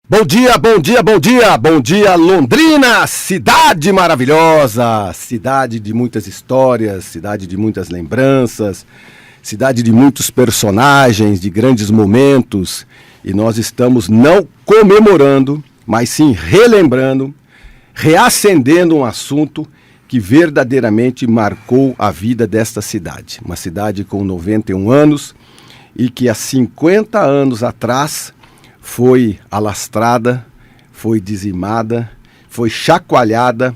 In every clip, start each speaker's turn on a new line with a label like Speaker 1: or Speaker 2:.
Speaker 1: Bom dia, bom dia, bom dia, bom dia Londrina, cidade maravilhosa, cidade de muitas histórias, cidade de muitas lembranças, cidade de muitos personagens, de grandes momentos, e nós estamos não comemorando, mas sim relembrando, reacendendo um assunto que verdadeiramente marcou a vida desta cidade, uma cidade com 91 anos e que há 50 anos atrás foi alastrada, foi dizimada, foi chacoalhada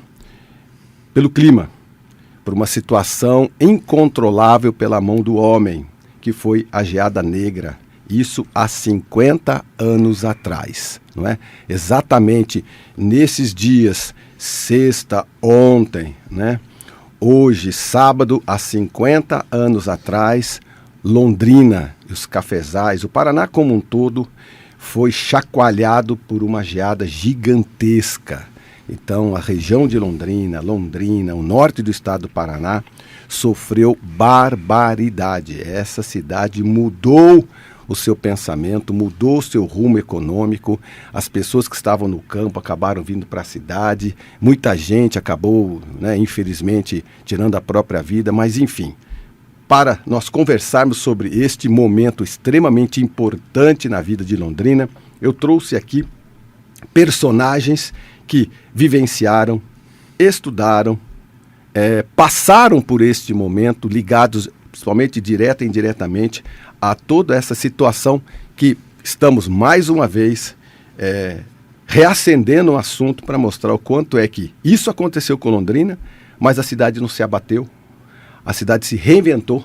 Speaker 1: pelo clima, por uma situação incontrolável pela mão do homem, que foi a geada negra. Isso há 50 anos atrás, não é? Exatamente nesses dias, sexta, ontem, né? Hoje, sábado, há 50 anos atrás, Londrina, os cafezais, o Paraná como um todo, foi chacoalhado por uma geada gigantesca. Então, a região de Londrina, o norte do estado do Paraná, sofreu barbaridade. Essa cidade mudou o seu pensamento, mudou o seu rumo econômico. As pessoas que estavam no campo acabaram vindo para a cidade. Muita gente acabou, infelizmente, tirando a própria vida, mas enfim. Para nós conversarmos sobre este momento extremamente importante na vida de Londrina, eu trouxe aqui personagens que vivenciaram, estudaram, passaram por este momento, ligados principalmente direta e indiretamente a toda essa situação que estamos mais uma vez reacendendo o assunto para mostrar o quanto é que isso aconteceu com Londrina, mas a cidade não se abateu. A cidade se reinventou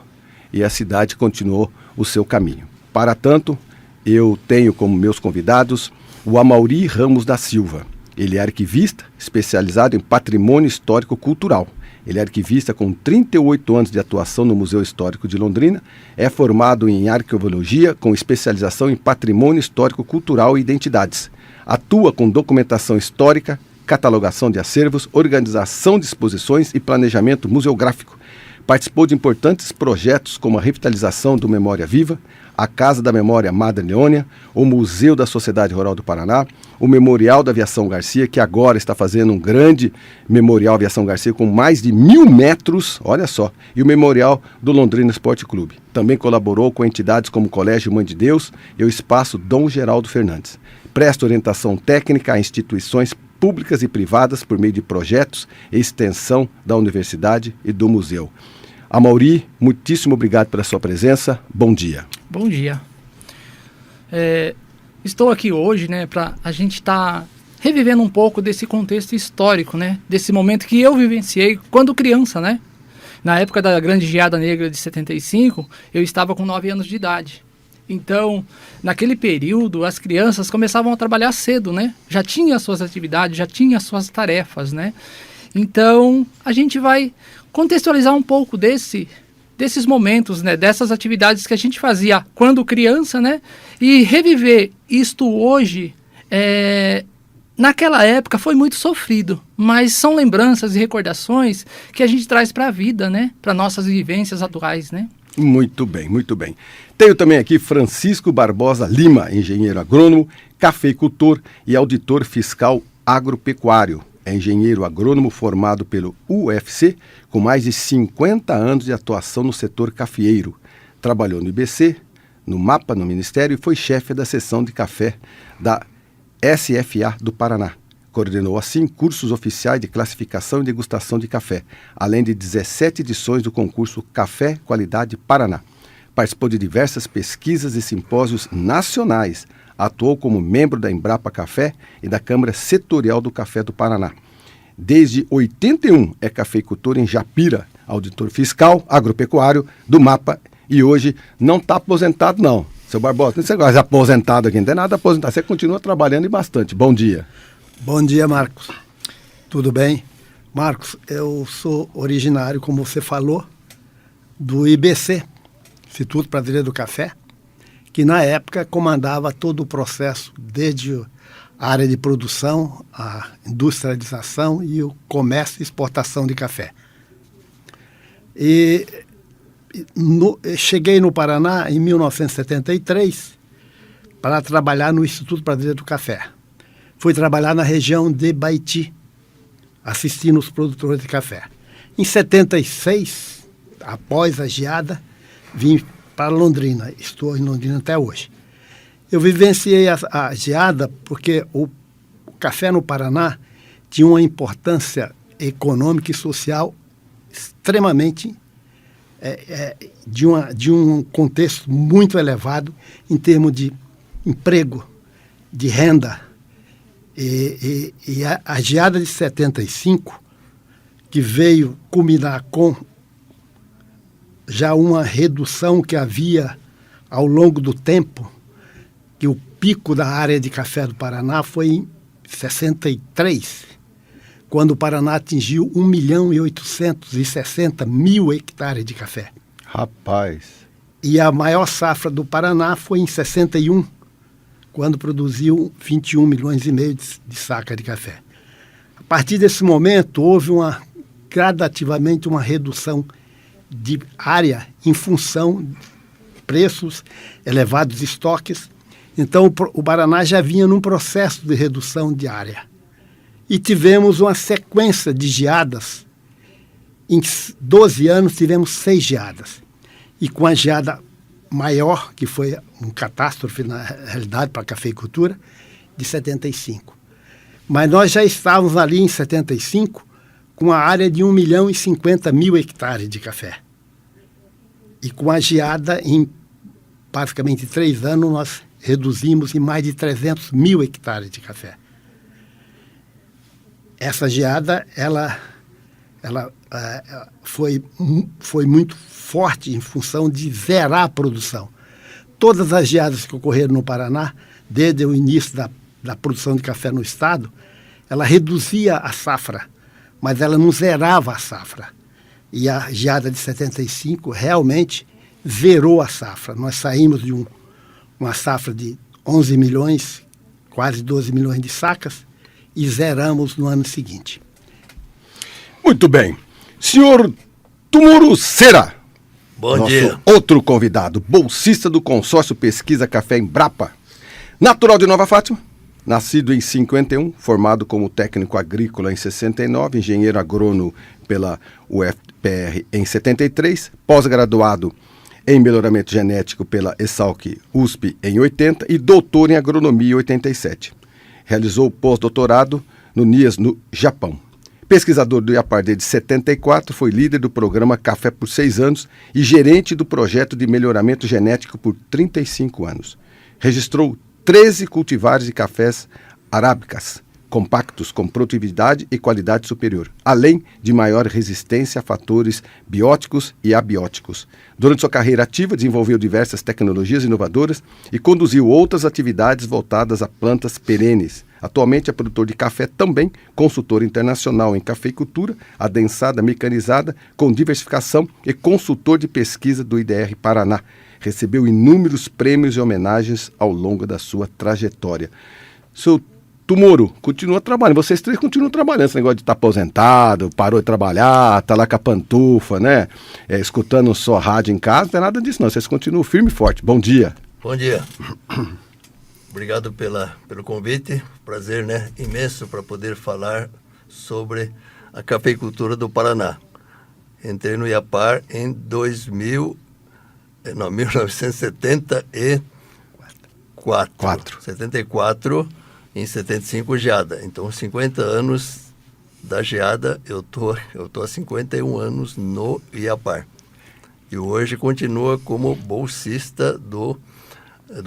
Speaker 1: e a cidade continuou o seu caminho. Para tanto, eu tenho como meus convidados o Amaury Ramos da Silva. Ele é arquivista especializado em patrimônio histórico-cultural. Ele é arquivista com 38 anos de atuação no Museu Histórico de Londrina, é formado em arqueologia com especialização em patrimônio histórico-cultural e identidades. Atua com documentação histórica, catalogação de acervos, organização de exposições e planejamento museográfico. Participou de importantes projetos como a revitalização do Memória Viva, a Casa da Memória Madre Leônia, o Museu da Sociedade Rural do Paraná, o Memorial da Aviação Garcia, que agora está fazendo um grande Memorial Aviação Garcia com mais de 1.000 metros, olha só, e o Memorial do Londrina Esporte Clube. Também colaborou com entidades como o Colégio Mãe de Deus e o Espaço Dom Geraldo Fernandes. Presta orientação técnica a instituições públicas e privadas por meio de projetos e extensão da universidade e do museu. Amaury, muitíssimo obrigado pela sua presença. Bom dia.
Speaker 2: Bom dia. Estou aqui hoje, para a gente estar revivendo um pouco desse contexto histórico, desse momento que eu vivenciei quando criança, Na época da grande geada negra de 75, eu estava com 9 anos de idade. Então, naquele período, as crianças começavam a trabalhar cedo, Já tinha as suas atividades, já tinha as suas tarefas, Então, a gente vai contextualizar um pouco desses momentos, dessas atividades que a gente fazia quando criança, E reviver isto hoje, naquela época foi muito sofrido, mas são lembranças e recordações que a gente traz para a vida, para nossas vivências atuais,
Speaker 1: Muito bem, muito bem. Tenho também aqui Francisco Barbosa Lima, engenheiro agrônomo, cafeicultor e auditor fiscal agropecuário. É engenheiro agrônomo formado pelo UFC, com mais de 50 anos de atuação no setor cafeeiro. Trabalhou no IBC, no MAPA, no Ministério, e foi chefe da seção de café da SFA do Paraná. Coordenou, assim, cursos oficiais de classificação e degustação de café, além de 17 edições do concurso Café Qualidade Paraná. Participou de diversas pesquisas e simpósios nacionais. Atuou como membro da Embrapa Café e da Câmara Setorial do Café do Paraná. Desde 81 é cafeicultor em Japira, auditor fiscal, agropecuário do MAPA, e hoje não está aposentado não. Seu Barbosa, não sei se aposentado aqui, não tem nada aposentado, você continua trabalhando e bastante. Bom dia.
Speaker 3: Bom dia, Marcos. Tudo bem? Marcos, eu sou originário, como você falou, do IBC, Instituto Brasileiro do Café, que na época comandava todo o processo, desde a área de produção, a industrialização e o comércio e exportação de café. Cheguei no Paraná em 1973 para trabalhar no Instituto Brasileiro do Café. fui trabalhar na região de Baiti, assistindo os produtores de café. Em 76, após a geada, vim para Londrina. Estou em Londrina até hoje. Eu vivenciei a geada porque o café no Paraná tinha uma importância econômica e social extremamente de um contexto muito elevado em termos de emprego, de renda. E a geada de 75, que veio culminar com já uma redução que havia ao longo do tempo, que o pico da área de café do Paraná foi em 63, quando o Paraná atingiu 1.860.000 hectares de café.
Speaker 1: Rapaz.
Speaker 3: E a maior safra do Paraná foi em 61, quando produziu 21 milhões e meio de saca de café. A partir desse momento, houve gradativamente uma redução de área em função de preços, elevados estoques. Então, o Paraná já vinha num processo de redução de área. E tivemos uma sequência de geadas. Em 12 anos, tivemos 6 geadas. E com a geada maior, que foi uma catástrofe, na realidade, para a cafeicultura, de 75. Mas nós já estávamos ali em 75 com a área de 1.050.000 hectares de café. E com a geada, em basicamente 3 anos, nós reduzimos em mais de 300.000 hectares de café. Essa geada, ela foi muito forte em função de zerar a produção. Todas as geadas que ocorreram no Paraná, desde o início da produção de café no estado, ela reduzia a safra, mas ela não zerava a safra. E a geada de 75 realmente zerou a safra. Nós saímos de uma safra de 11 milhões, quase 12 milhões de sacas, e zeramos no ano seguinte.
Speaker 1: Muito bem. Senhor Tumuro Cera.
Speaker 4: Bom dia.
Speaker 1: Outro convidado, bolsista do consórcio Pesquisa Café Embrapa. Natural de Nova Fátima, nascido em 51, formado como técnico agrícola em 69, engenheiro agrônomo pela UFPR em 73, pós-graduado em melhoramento genético pela Exalc USP em 80 e doutor em agronomia em 87. Realizou pós-doutorado no NIAS, no Japão. Pesquisador do IAPAR desde 74, foi líder do programa Café por 6 anos e gerente do projeto de melhoramento genético por 35 anos. Registrou 13 cultivares de cafés arábicas, compactos com produtividade e qualidade superior, além de maior resistência a fatores bióticos e abióticos. Durante sua carreira ativa, desenvolveu diversas tecnologias inovadoras e conduziu outras atividades voltadas a plantas perenes. Atualmente é produtor de café também, consultor internacional em cafeicultura, adensada, mecanizada, com diversificação e consultor de pesquisa do IDR Paraná. Recebeu inúmeros prêmios e homenagens ao longo da sua trajetória. Seu Tumuro, continua trabalhando. Vocês três continuam trabalhando. Esse negócio de estar aposentado, parou de trabalhar, tá lá com a pantufa, né? Escutando só rádio em casa, não tem nada disso não. Vocês continuam firme e forte. Bom dia.
Speaker 4: Bom dia. Obrigado pelo convite. Prazer, né? Imenso para poder falar sobre a cafeicultura do Paraná. Entrei no IAPAR em 1974. 74, em 75 geada. Então, 50 anos da geada, eu tô há 51 anos no IAPAR. E hoje continua como bolsista do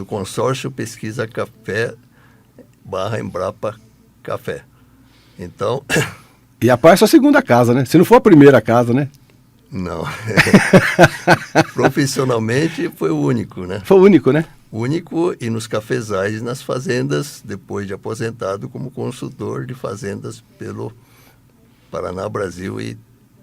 Speaker 4: consórcio Pesquisa Café /Embrapa Café. Então...
Speaker 1: IAPAR é sua segunda casa, né? Se não for a primeira casa, né?
Speaker 4: Não. Profissionalmente foi o único, né?
Speaker 1: Foi o único, né?
Speaker 4: Único, e nos cafezais, nas fazendas, depois de aposentado como consultor de fazendas pelo Paraná, Brasil e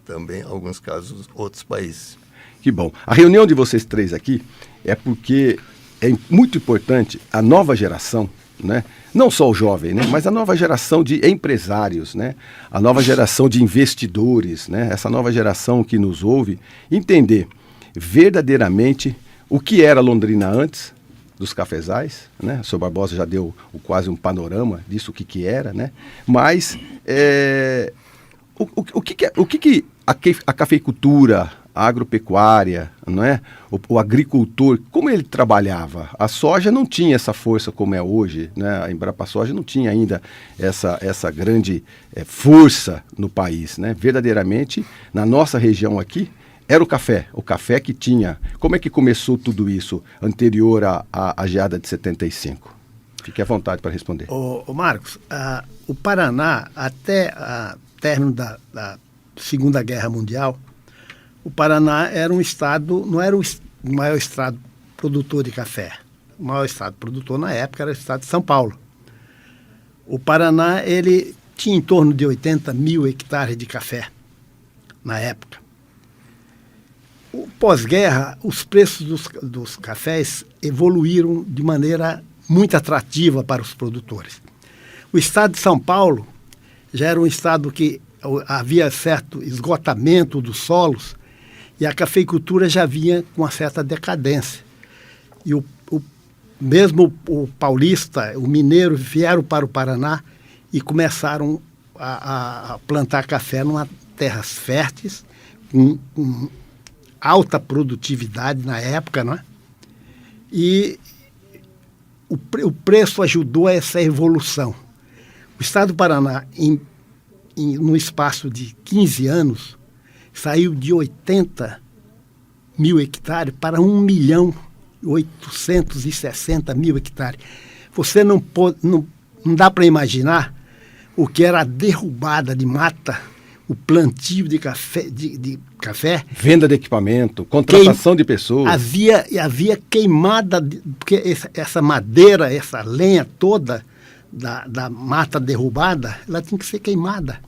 Speaker 4: também, em alguns casos, outros países.
Speaker 1: Que bom. A reunião de vocês três aqui é porque é muito importante a nova geração, né? Não só o jovem, né? Mas a nova geração de empresários, né? A nova geração de investidores, né? Essa nova geração que nos ouve, entender verdadeiramente o que era Londrina antes, dos cafezais, né? O senhor Barbosa já deu quase um panorama disso, o que era, né? Mas o que a cafeicultura, a agropecuária, não é? O agricultor, como ele trabalhava? A soja não tinha essa força como é hoje, né? A Embrapa Soja não tinha ainda essa grande força no país, né? Verdadeiramente, na nossa região aqui, era o café que tinha. Como é que começou tudo isso anterior à geada de 75? Fique à vontade para responder.
Speaker 3: Ô Marcos, o Paraná, até o término da Segunda Guerra Mundial, o Paraná era um estado, não era o maior estado produtor de café. O maior estado produtor na época era o estado de São Paulo. O Paraná, ele tinha em torno de 80 mil hectares de café na época. Pós-guerra, os preços dos cafés evoluíram de maneira muito atrativa para os produtores. O estado de São Paulo já era um estado que havia certo esgotamento dos solos e a cafeicultura já vinha com uma certa decadência. E mesmo o paulista, o mineiro, vieram para o Paraná e começaram a plantar café em terras férteis, com alta produtividade na época, não é? E o preço ajudou a essa evolução. O estado do Paraná, no espaço de 15 anos, saiu de 80 mil hectares para 1.860.000 hectares. Você não dá para imaginar o que era a derrubada de mata, o plantio de café,
Speaker 1: venda de equipamento, contratação de pessoas.
Speaker 3: Havia queimada, porque essa madeira, essa lenha toda da mata derrubada, ela tinha que ser queimada.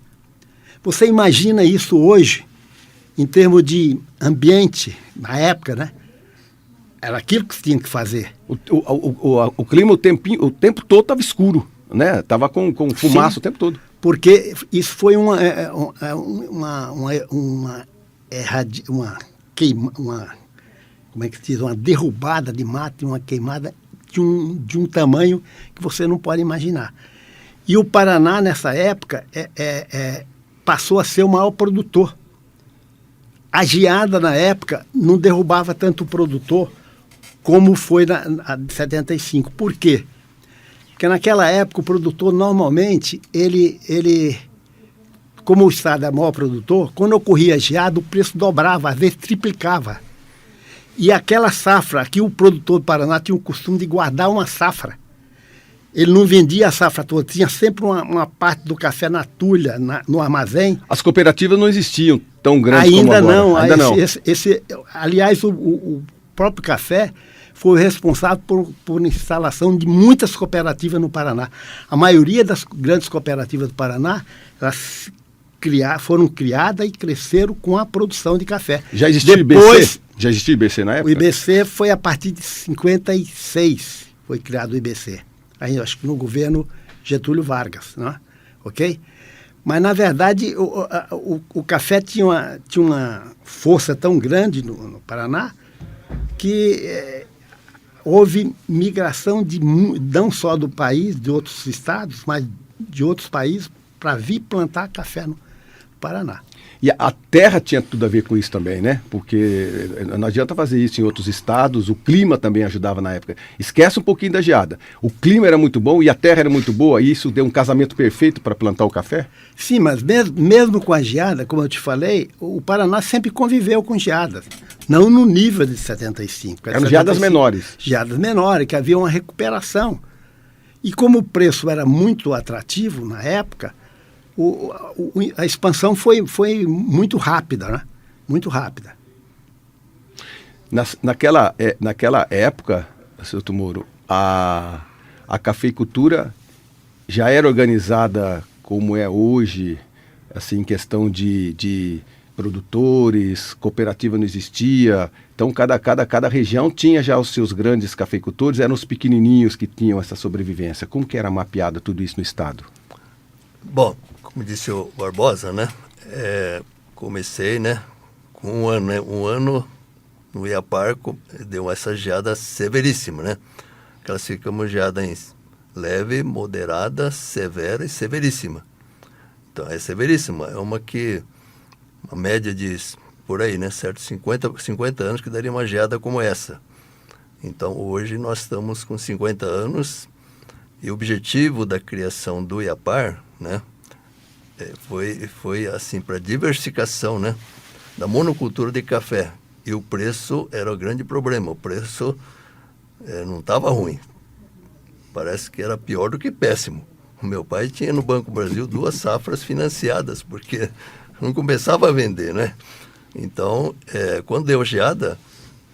Speaker 3: Você imagina isso hoje, em termos de ambiente, na época, né? Era aquilo que se tinha que fazer.
Speaker 1: O clima, o tempo todo estava escuro, né? Estava com fumaça. Sim. O tempo todo.
Speaker 3: Porque isso foi uma como é que se diz? Uma derrubada de mata, uma queimada de um tamanho que você não pode imaginar. E o Paraná, nessa época, passou a ser o maior produtor. A geada, na época, não derrubava tanto o produtor como foi a de 75. Por quê? Porque naquela época o produtor normalmente, ele como o estado é o maior produtor, quando ocorria geada, o preço dobrava, às vezes triplicava. E aquela safra, aqui o produtor do Paraná tinha o costume de guardar uma safra. Ele não vendia a safra toda, tinha sempre uma parte do café na tulha, no armazém.
Speaker 1: As cooperativas não existiam tão grandes como agora.
Speaker 3: Ainda não. Aliás, o próprio café foi responsável por instalação de muitas cooperativas no Paraná. A maioria das grandes cooperativas do Paraná, elas foram criadas e cresceram com a produção de café.
Speaker 1: Já existia o IBC? Já existia o IBC na época?
Speaker 3: O IBC foi a partir de 56, foi criado o IBC. Aí, acho que no governo Getúlio Vargas, né? Ok? Mas, na verdade, o café tinha uma força tão grande no Paraná que houve migração não só do país, de outros estados, mas de outros países para vir plantar café no Paraná.
Speaker 1: E a terra tinha tudo a ver com isso também, né? Porque não adianta fazer isso em outros estados, o clima também ajudava na época. Esquece um pouquinho da geada. O clima era muito bom e a terra era muito boa, e isso deu um casamento perfeito para plantar o café?
Speaker 3: Sim, mas mesmo com a geada, como eu te falei, o Paraná sempre conviveu com geadas. Não no nível de 75.
Speaker 1: Eram geadas menores.
Speaker 3: Geadas menores, que havia uma recuperação. E como o preço era muito atrativo na época, a expansão foi muito rápida, né? Muito rápida.
Speaker 1: Naquela época, Sr. Moro, a cafeicultura já era organizada como é hoje, assim, em questão de produtores, cooperativa não existia. Então, cada região tinha já os seus grandes cafeicultores, eram os pequenininhos que tinham essa sobrevivência. Como que era mapeado tudo isso no estado?
Speaker 4: Bom, como disse o Barbosa, né? Comecei, né? Com um ano no Iapar, deu essa geada severíssima, né? classificamos geada em leve, moderada, severa e severíssima. Então, é severíssima. É uma média de, por aí, né, certo? 50 anos que daria uma geada como essa. Então, hoje nós estamos com 50 anos e o objetivo da criação do IAPAR, né, foi assim, para diversificação, né, da monocultura de café. E o preço era o grande problema. O preço não estava ruim. Parece que era pior do que péssimo. O meu pai tinha no Banco Brasil 2 safras financiadas, porque não começava a vender, né? Então, quando deu geada,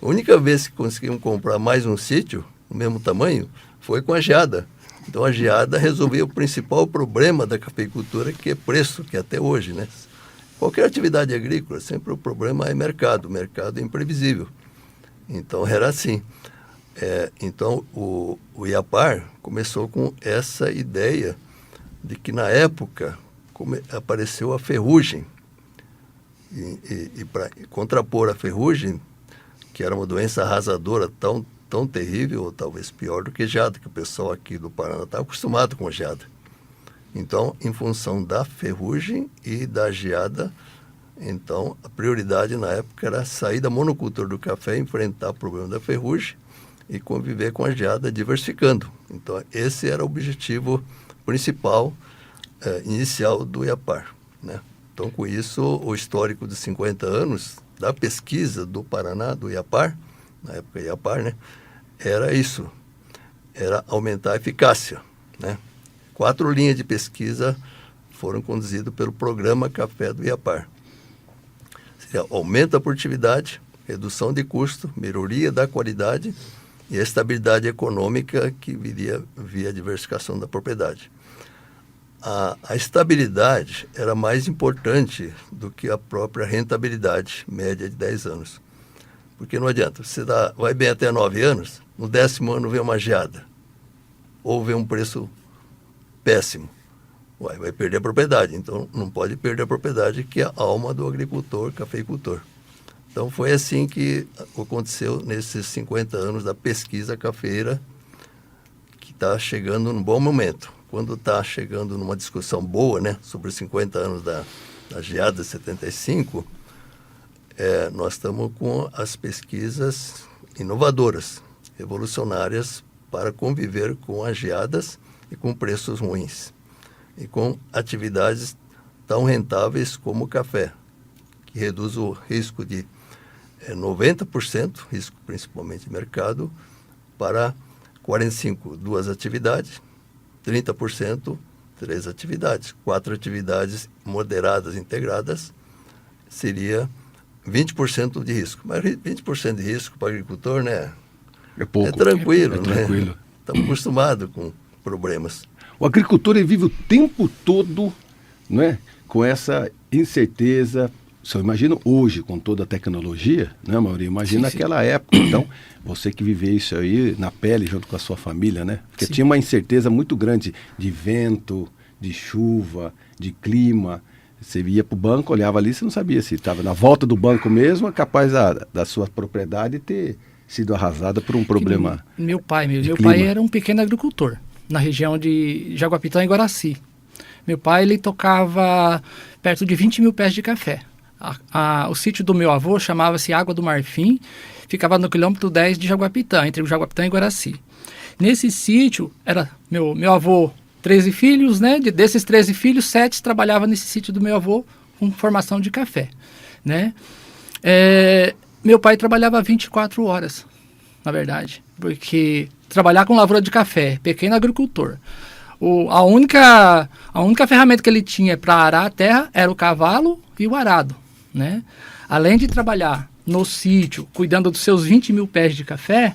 Speaker 4: a única vez que conseguimos comprar mais um sítio, do mesmo tamanho, foi com a geada. Então, a geada resolveu o principal problema da cafeicultura, que é preço, que é até hoje, né? Qualquer atividade agrícola, sempre o problema é mercado. O mercado é imprevisível. Então, era assim. Então, o IAPAR começou com essa ideia de que, na época, apareceu a ferrugem. E para contrapor a ferrugem, que era uma doença arrasadora tão terrível, ou talvez pior do que geada, que o pessoal aqui do Paraná está acostumado com geada. Então, em função da ferrugem e da geada, então, a prioridade na época era sair da monocultura do café, enfrentar o problema da ferrugem e conviver com a geada, diversificando. Então, esse era o objetivo principal, inicial do IAPAR, né? Então, com isso, o histórico de 50 anos da pesquisa do Paraná, do IAPAR, na época IAPAR, né, era isso, era aumentar a eficácia, né? 4 linhas de pesquisa foram conduzidas pelo programa Café do IAPAR. Seria aumento da produtividade, redução de custo, melhoria da qualidade e a estabilidade econômica que viria via diversificação da propriedade. A estabilidade era mais importante do que a própria rentabilidade média de 10 anos. Porque não adianta, você vai bem até 9 anos, no 10º ano vem uma geada, ou vem um preço péssimo, vai perder a propriedade. Então, não pode perder a propriedade, que é a alma do agricultor, cafeicultor. Então, foi assim que aconteceu nesses 50 anos da pesquisa cafeira, que está chegando num bom momento. Quando está chegando numa discussão boa, né, sobre os 50 anos da geada de 75, nós estamos com as pesquisas inovadoras, revolucionárias, para conviver com as geadas e com preços ruins, e com atividades tão rentáveis como o café, que reduz o risco de 90%, risco principalmente de mercado, para 45%, 2 atividades, 30%, 3 atividades. 4 atividades moderadas, integradas, seria 20% de risco. Mas 20% de risco para o agricultor, né?
Speaker 1: É pouco.
Speaker 4: É tranquilo, né?
Speaker 1: Tranquilo.
Speaker 4: Estamos acostumados com problemas.
Speaker 1: O agricultor ele vive o tempo todo, não é, com essa incerteza. Só imagina hoje, com toda a tecnologia, né, Maurício? Imagina
Speaker 2: Sim.
Speaker 1: aquela época. Então, você que viveu isso aí na pele, junto com a sua família, né? Porque
Speaker 2: Sim.
Speaker 1: tinha uma incerteza muito grande de vento, de chuva, de clima. Você ia para o banco, olhava ali, você não sabia se estava na volta do banco mesmo, é capaz da sua propriedade ter sido arrasada por um problema.
Speaker 2: Meu pai
Speaker 1: clima.
Speaker 2: era um pequeno agricultor na região de Jaguapitã e Guaraci. Meu pai, ele tocava perto de 20 mil pés de café. O sítio do meu avô chamava-se Água do Marfim, ficava no quilômetro 10 de Jaguapitã, entre o Jaguapitã e Guaraci. Nesse sítio, era meu avô, 13 filhos, né? Desses 13 filhos, 7 trabalhavam nesse sítio do meu avô com formação de café, né? Meu pai trabalhava 24 horas, na verdade, porque trabalhar com lavoura de café, pequeno agricultor, a única ferramenta que ele tinha para arar a terra era o cavalo e o arado, né? Além de trabalhar no sítio, cuidando dos seus 20 mil pés de café,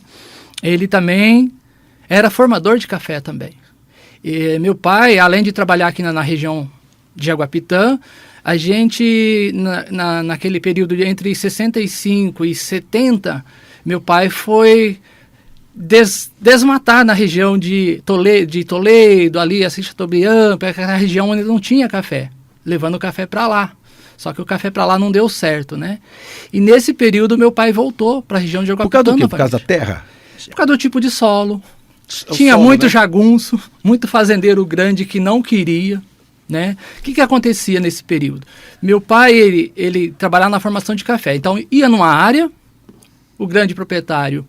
Speaker 2: ele também era formador de café também. E meu pai, além de trabalhar aqui na região de Jaguapitã, a gente, naquele período entre 65 e 70, meu pai foi desmatar na região de Toledo, ali, assim, Chateaubriand, aquela região onde não tinha café, levando o café para lá. Só que o café para lá não deu certo, né? E nesse período meu pai voltou para a região de Jaguapitã.
Speaker 1: Por causa do quê? Por causa da terra?
Speaker 2: Por causa do tipo de solo, Tinha
Speaker 1: solo,
Speaker 2: muito
Speaker 1: né?
Speaker 2: jagunço, muito fazendeiro grande que não queria, né? O que acontecia nesse período? Meu pai, ele trabalhava na formação de café, então ia numa área, o grande proprietário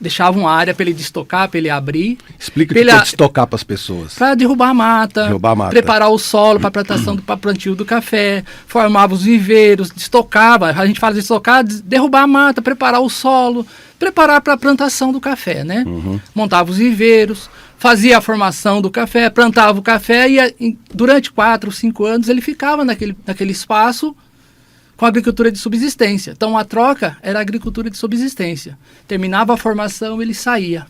Speaker 2: deixava uma área para ele destocar, para ele abrir.
Speaker 1: Explica o que é destocar para as pessoas.
Speaker 2: Para derrubar a mata, preparar o solo para plantação, para plantio do café, formava os viveiros, destocava, a gente fala de destocar, derrubar a mata, preparar o solo, preparar para a plantação do café, né? Montava os viveiros, fazia a formação do café, plantava o café e durante 4 ou 5 anos ele ficava naquele espaço com a agricultura de subsistência. Então a troca era a agricultura de subsistência. Terminava a formação, ele saía.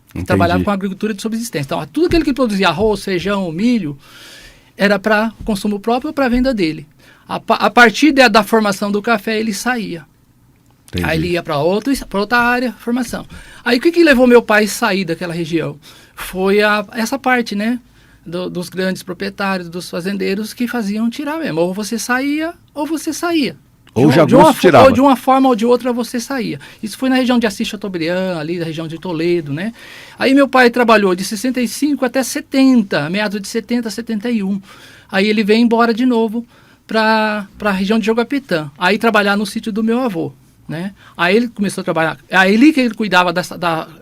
Speaker 1: Entendi.
Speaker 2: Trabalhava com a agricultura de subsistência. Então tudo aquilo que produzia arroz, feijão, milho, era para consumo próprio ou para venda dele. A partir da formação do café, ele saía.
Speaker 1: Entendi.
Speaker 2: Aí ele ia para outra área, formação. Aí o que levou meu pai a sair daquela região? Foi essa parte, né? Dos grandes proprietários, dos fazendeiros que faziam tirar mesmo. Ou você saía, ou você saía.
Speaker 1: Ou jagunço tirava.
Speaker 2: Ou de uma forma ou de outra você saía. Isso foi na região de Assis Chateaubriand, ali da região de Toledo, né? Aí meu pai trabalhou de 65 até 70, meados de 70 a 71. Aí ele veio embora de novo para a região de Jaguapitã. Aí trabalhar no sítio do meu avô, né? Aí ele começou a trabalhar. Aí ele cuidava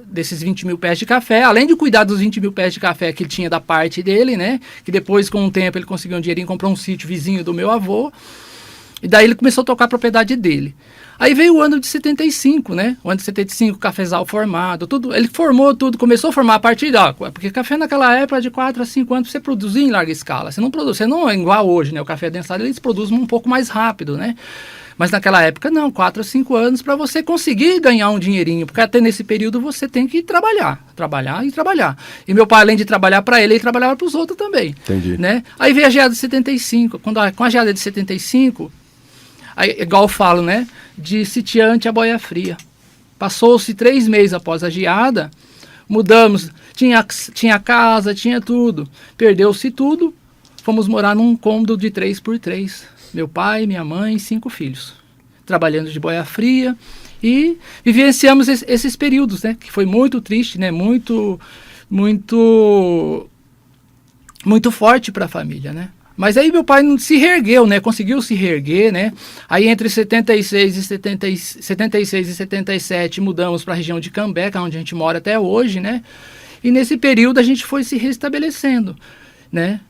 Speaker 2: desses 20 mil pés de café, além de cuidar dos 20 mil pés de café que ele tinha da parte dele, né? Que depois, com o tempo, ele conseguiu um dinheirinho e comprou um sítio vizinho do meu avô. E daí ele começou a tocar a propriedade dele. Aí veio o ano de 75, né? O ano de 75, cafezal formado, tudo. Ele formou tudo, começou a formar a partir porque café naquela época de 4 a 5 anos você produzia em larga escala. Você não é igual hoje, né? O café adensado eles produzem um pouco mais rápido, né? Mas naquela época não, 4 a 5 anos para você conseguir ganhar um dinheirinho, porque até nesse período você tem que trabalhar e trabalhar. E meu pai, além de trabalhar para ele trabalhava para os outros também.
Speaker 1: Entendi.
Speaker 2: Né? Aí veio a geada de 75, com a geada de 75, aí, igual eu falo, né? De sitiante a boia fria. Passou-se 3 meses após a geada, mudamos, tinha casa, tinha tudo, perdeu-se tudo, fomos morar num cômodo de 3x3. Meu pai, minha mãe e 5 filhos, trabalhando de boia fria e vivenciamos esses períodos, né? Que foi muito triste, né? Muito forte para a família, né? Mas aí meu pai não se reergueu, né? Conseguiu se reerguer, né? Aí entre 76 e 77 mudamos para a região de Cambé, que é onde a gente mora até hoje, né? E nesse período a gente foi se restabelecendo, né?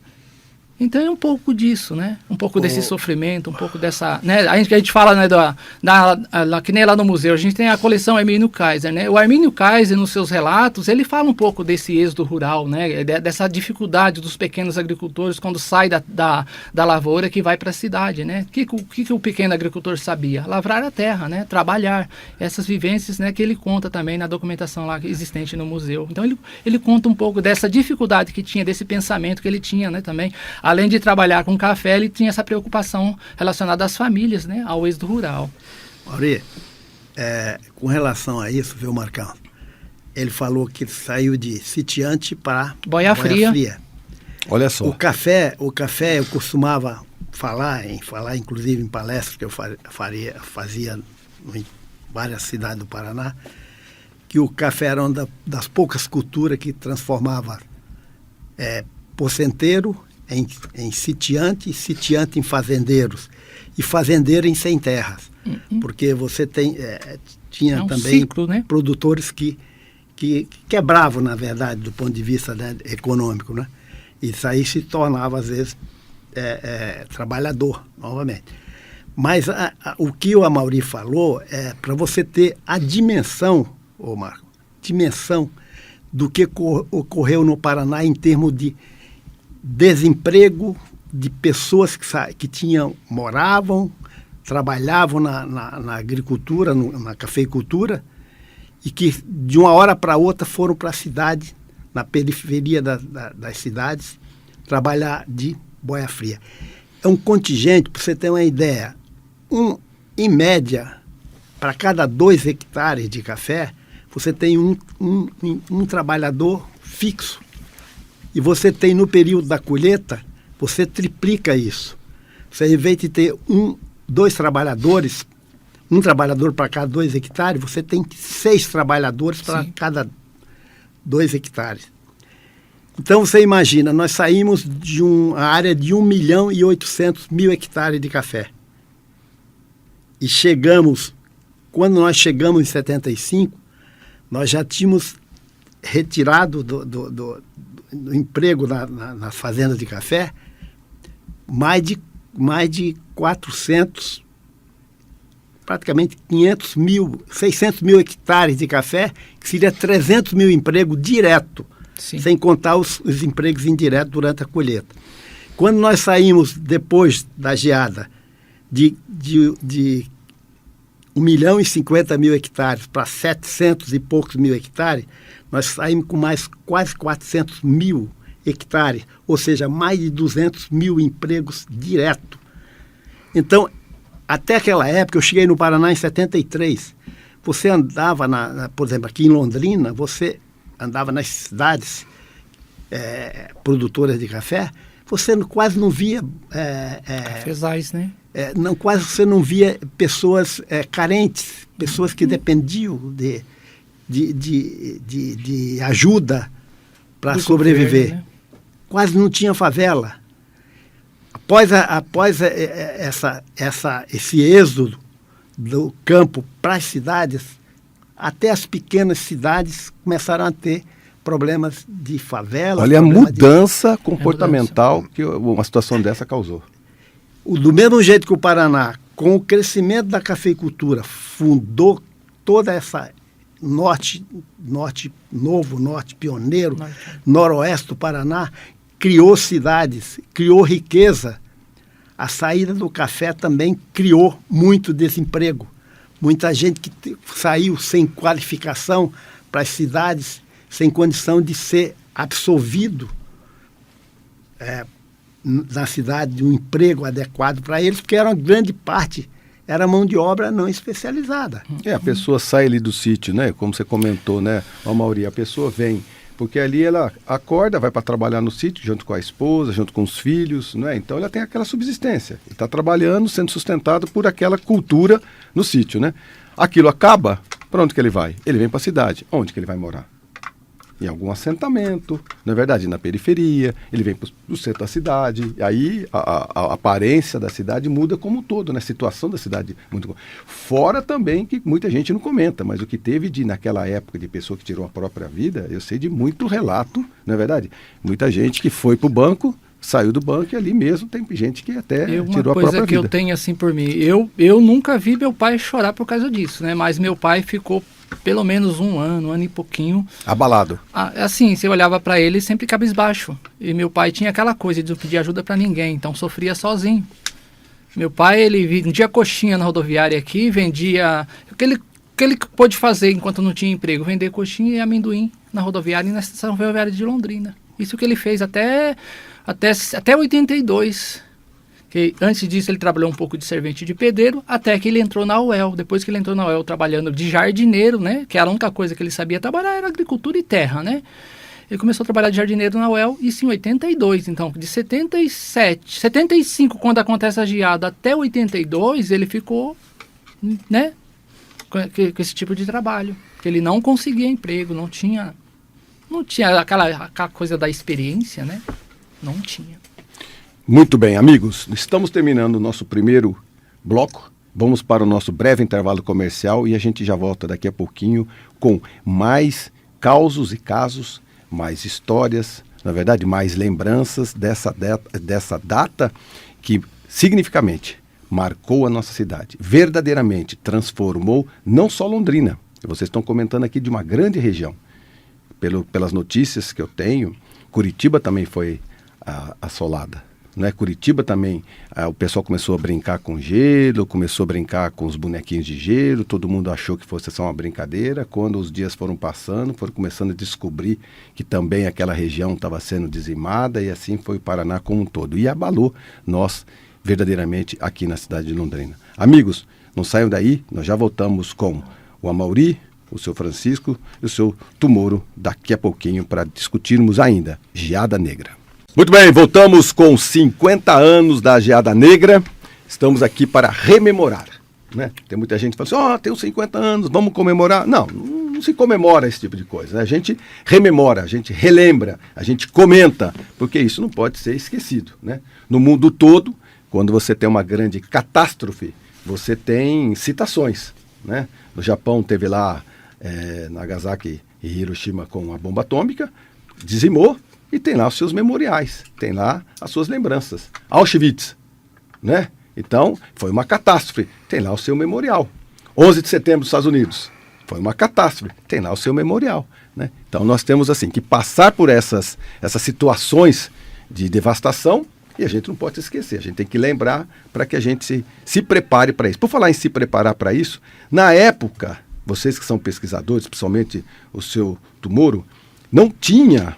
Speaker 2: Então é um pouco disso, né? Um pouco desse sofrimento, um pouco dessa... Né? A gente fala, né, que nem lá no museu, a gente tem a coleção Armínio Kaiser, né? O Armínio Kaiser, nos seus relatos, ele fala um pouco desse êxodo rural, né? Dessa dificuldade dos pequenos agricultores quando sai da lavoura que vai para a cidade, né? O que o pequeno agricultor sabia? Lavrar a terra, né? Trabalhar. Essas vivências, né, que ele conta também na documentação lá existente no museu. Então ele conta um pouco dessa dificuldade que tinha, desse pensamento que ele tinha, né, também. Além de trabalhar com café, ele tinha essa preocupação relacionada às famílias, né, ao êxodo rural.
Speaker 3: Mauri, com relação a isso, viu, Marcão? Ele falou que saiu de sitiante para
Speaker 2: boia fria.
Speaker 1: Olha só.
Speaker 3: O café eu costumava falar inclusive em palestras que eu fazia em várias cidades do Paraná, que o café era uma das poucas culturas que transformava pocenteiro em sitiante, sitiante em fazendeiros e fazendeiro em sem terras. Porque você tinha também
Speaker 2: ciclo, né?
Speaker 3: Produtores que quebravam, na verdade, do ponto de vista, né, econômico, né? Isso aí se tornava, às vezes, trabalhador, novamente. Mas o que o Amaury falou é para você ter a dimensão, Marco, do que ocorreu no Paraná em termos de desemprego de pessoas que moravam, trabalhavam na agricultura, na cafeicultura, e que de uma hora para outra foram para a cidade, na periferia das cidades, trabalhar de boia fria. É um contingente, para você ter uma ideia, em média, para cada 2 hectares de café, você tem um trabalhador fixo. E você tem, no período da colheita, você triplica isso. Você, em vez de ter 2 trabalhadores, um trabalhador para cada 2 hectares, você tem 6 trabalhadores para cada 2 hectares. Então você imagina, nós saímos de uma área de 1.800.000 hectares de café. E quando nós chegamos em 75, nós já tínhamos retirado do emprego nas fazendas de café mais de 400, praticamente 600.000 hectares de café, que seria 300.000 empregos direto,
Speaker 2: Sim.
Speaker 3: sem contar os empregos indiretos durante a colheita. Quando nós saímos, depois da geada, de 1.050.000 hectares para 700 e poucos mil hectares, nós saímos com mais quase 400.000 hectares, ou seja, mais de 200.000 empregos direto. Então, até aquela época, eu cheguei no Paraná em 73, você andava, por exemplo, aqui em Londrina, você andava nas cidades produtoras de café, você quase não via...
Speaker 2: Cafezais, né?
Speaker 3: Quase você não via pessoas carentes, pessoas que dependiam de ajuda para sobreviver.
Speaker 2: Governo, né?
Speaker 3: Quase não tinha favela. Após esse êxodo do campo para as cidades, até as pequenas cidades começaram a ter problemas de favela.
Speaker 1: Olha a mudança comportamental que uma situação dessa causou.
Speaker 3: Do mesmo jeito que o Paraná, com o crescimento da cafeicultura, fundou toda essa norte pioneiro, noroeste do Paraná, criou cidades, criou riqueza. A saída do café também criou muito desemprego. Muita gente que saiu sem qualificação para as cidades, sem condição de ser absolvido na cidade, de um emprego adequado para eles, porque era uma grande parte, era mão de obra não especializada.
Speaker 1: A pessoa sai ali do sítio, né? Como você comentou, né, Mauri, a pessoa vem, porque ali ela acorda, vai para trabalhar no sítio, junto com a esposa, junto com os filhos, né? Então ela tem aquela subsistência, está trabalhando, sendo sustentado por aquela cultura no sítio, né? Aquilo acaba, para onde que ele vai? Ele vem para a cidade. Onde que ele vai morar? Em algum assentamento, na verdade, na periferia, ele vem para o centro da cidade, e aí a aparência da cidade muda como um todo, né? A situação da cidade muito. Fora também que muita gente não comenta, mas o que teve naquela época de pessoa que tirou a própria vida, eu sei de muito relato, não é verdade? Muita gente que foi para o banco, saiu do banco e ali mesmo tem gente que até tirou a própria vida. Uma coisa
Speaker 2: que eu tenho assim por mim, eu nunca vi meu pai chorar por causa disso, né? Mas meu pai ficou pelo menos um ano e pouquinho.
Speaker 1: Abalado.
Speaker 2: Assim, você olhava para ele sempre cabisbaixo. E meu pai tinha aquela coisa de não pedir ajuda para ninguém, então sofria sozinho. Meu pai, ele vendia coxinha na rodoviária aqui, vendia... O que ele pôde fazer enquanto não tinha emprego? Vender coxinha e amendoim na rodoviária e na estação ferroviária de Londrina. Isso que ele fez até 82. Que antes disso ele trabalhou um pouco de servente de pedreiro, até que ele entrou na UEL. Depois que ele entrou na UEL trabalhando de jardineiro, né, que era a única coisa que ele sabia trabalhar era agricultura e terra, né? Ele começou a trabalhar de jardineiro na UEL, isso em 82. Então, de 75, quando acontece a geada, até 82, ele ficou, né, com esse tipo de trabalho. Que ele não conseguia emprego, não tinha aquela coisa da experiência, né? Não tinha.
Speaker 1: Muito bem, amigos, estamos terminando o nosso primeiro bloco. Vamos para o nosso breve intervalo comercial e a gente já volta daqui a pouquinho com mais causos e casos, mais histórias, na verdade, mais lembranças dessa data que significativamente marcou a nossa cidade, verdadeiramente transformou não só Londrina. Vocês estão comentando aqui de uma grande região. Pelas notícias que eu tenho, Curitiba também foi assolada. Né? Curitiba também, o pessoal começou a brincar com gelo, começou a brincar com os bonequinhos de gelo, todo mundo achou que fosse só uma brincadeira. Quando os dias foram passando, foram começando a descobrir que também aquela região estava sendo dizimada e assim foi o Paraná como um todo. E abalou nós verdadeiramente aqui na cidade de Londrina. Amigos, não saiam daí, nós já voltamos com o Amauri, o seu Francisco e o seu Tumoro daqui a pouquinho para discutirmos ainda Geada Negra. Muito bem, voltamos com 50 anos da Geada Negra. Estamos aqui para rememorar, né? Tem muita gente que fala assim, tenho 50 anos, vamos comemorar. Não se comemora esse tipo de coisa, né? A gente rememora, a gente relembra, a gente comenta, porque isso não pode ser esquecido, né? No mundo todo, quando você tem uma grande catástrofe, você tem citações, né? No Japão teve lá Nagasaki e Hiroshima com a bomba atômica, dizimou, e tem lá os seus memoriais, tem lá as suas lembranças. Auschwitz, né? Então, foi uma catástrofe, tem lá o seu memorial. 11 de setembro dos Estados Unidos, foi uma catástrofe, tem lá o seu memorial, né? Então, nós temos assim que passar por essas situações de devastação, e a gente não pode esquecer, a gente tem que lembrar para que a gente se prepare para isso. Por falar em se preparar para isso, na época, vocês que são pesquisadores, principalmente o seu Tumoro, não tinha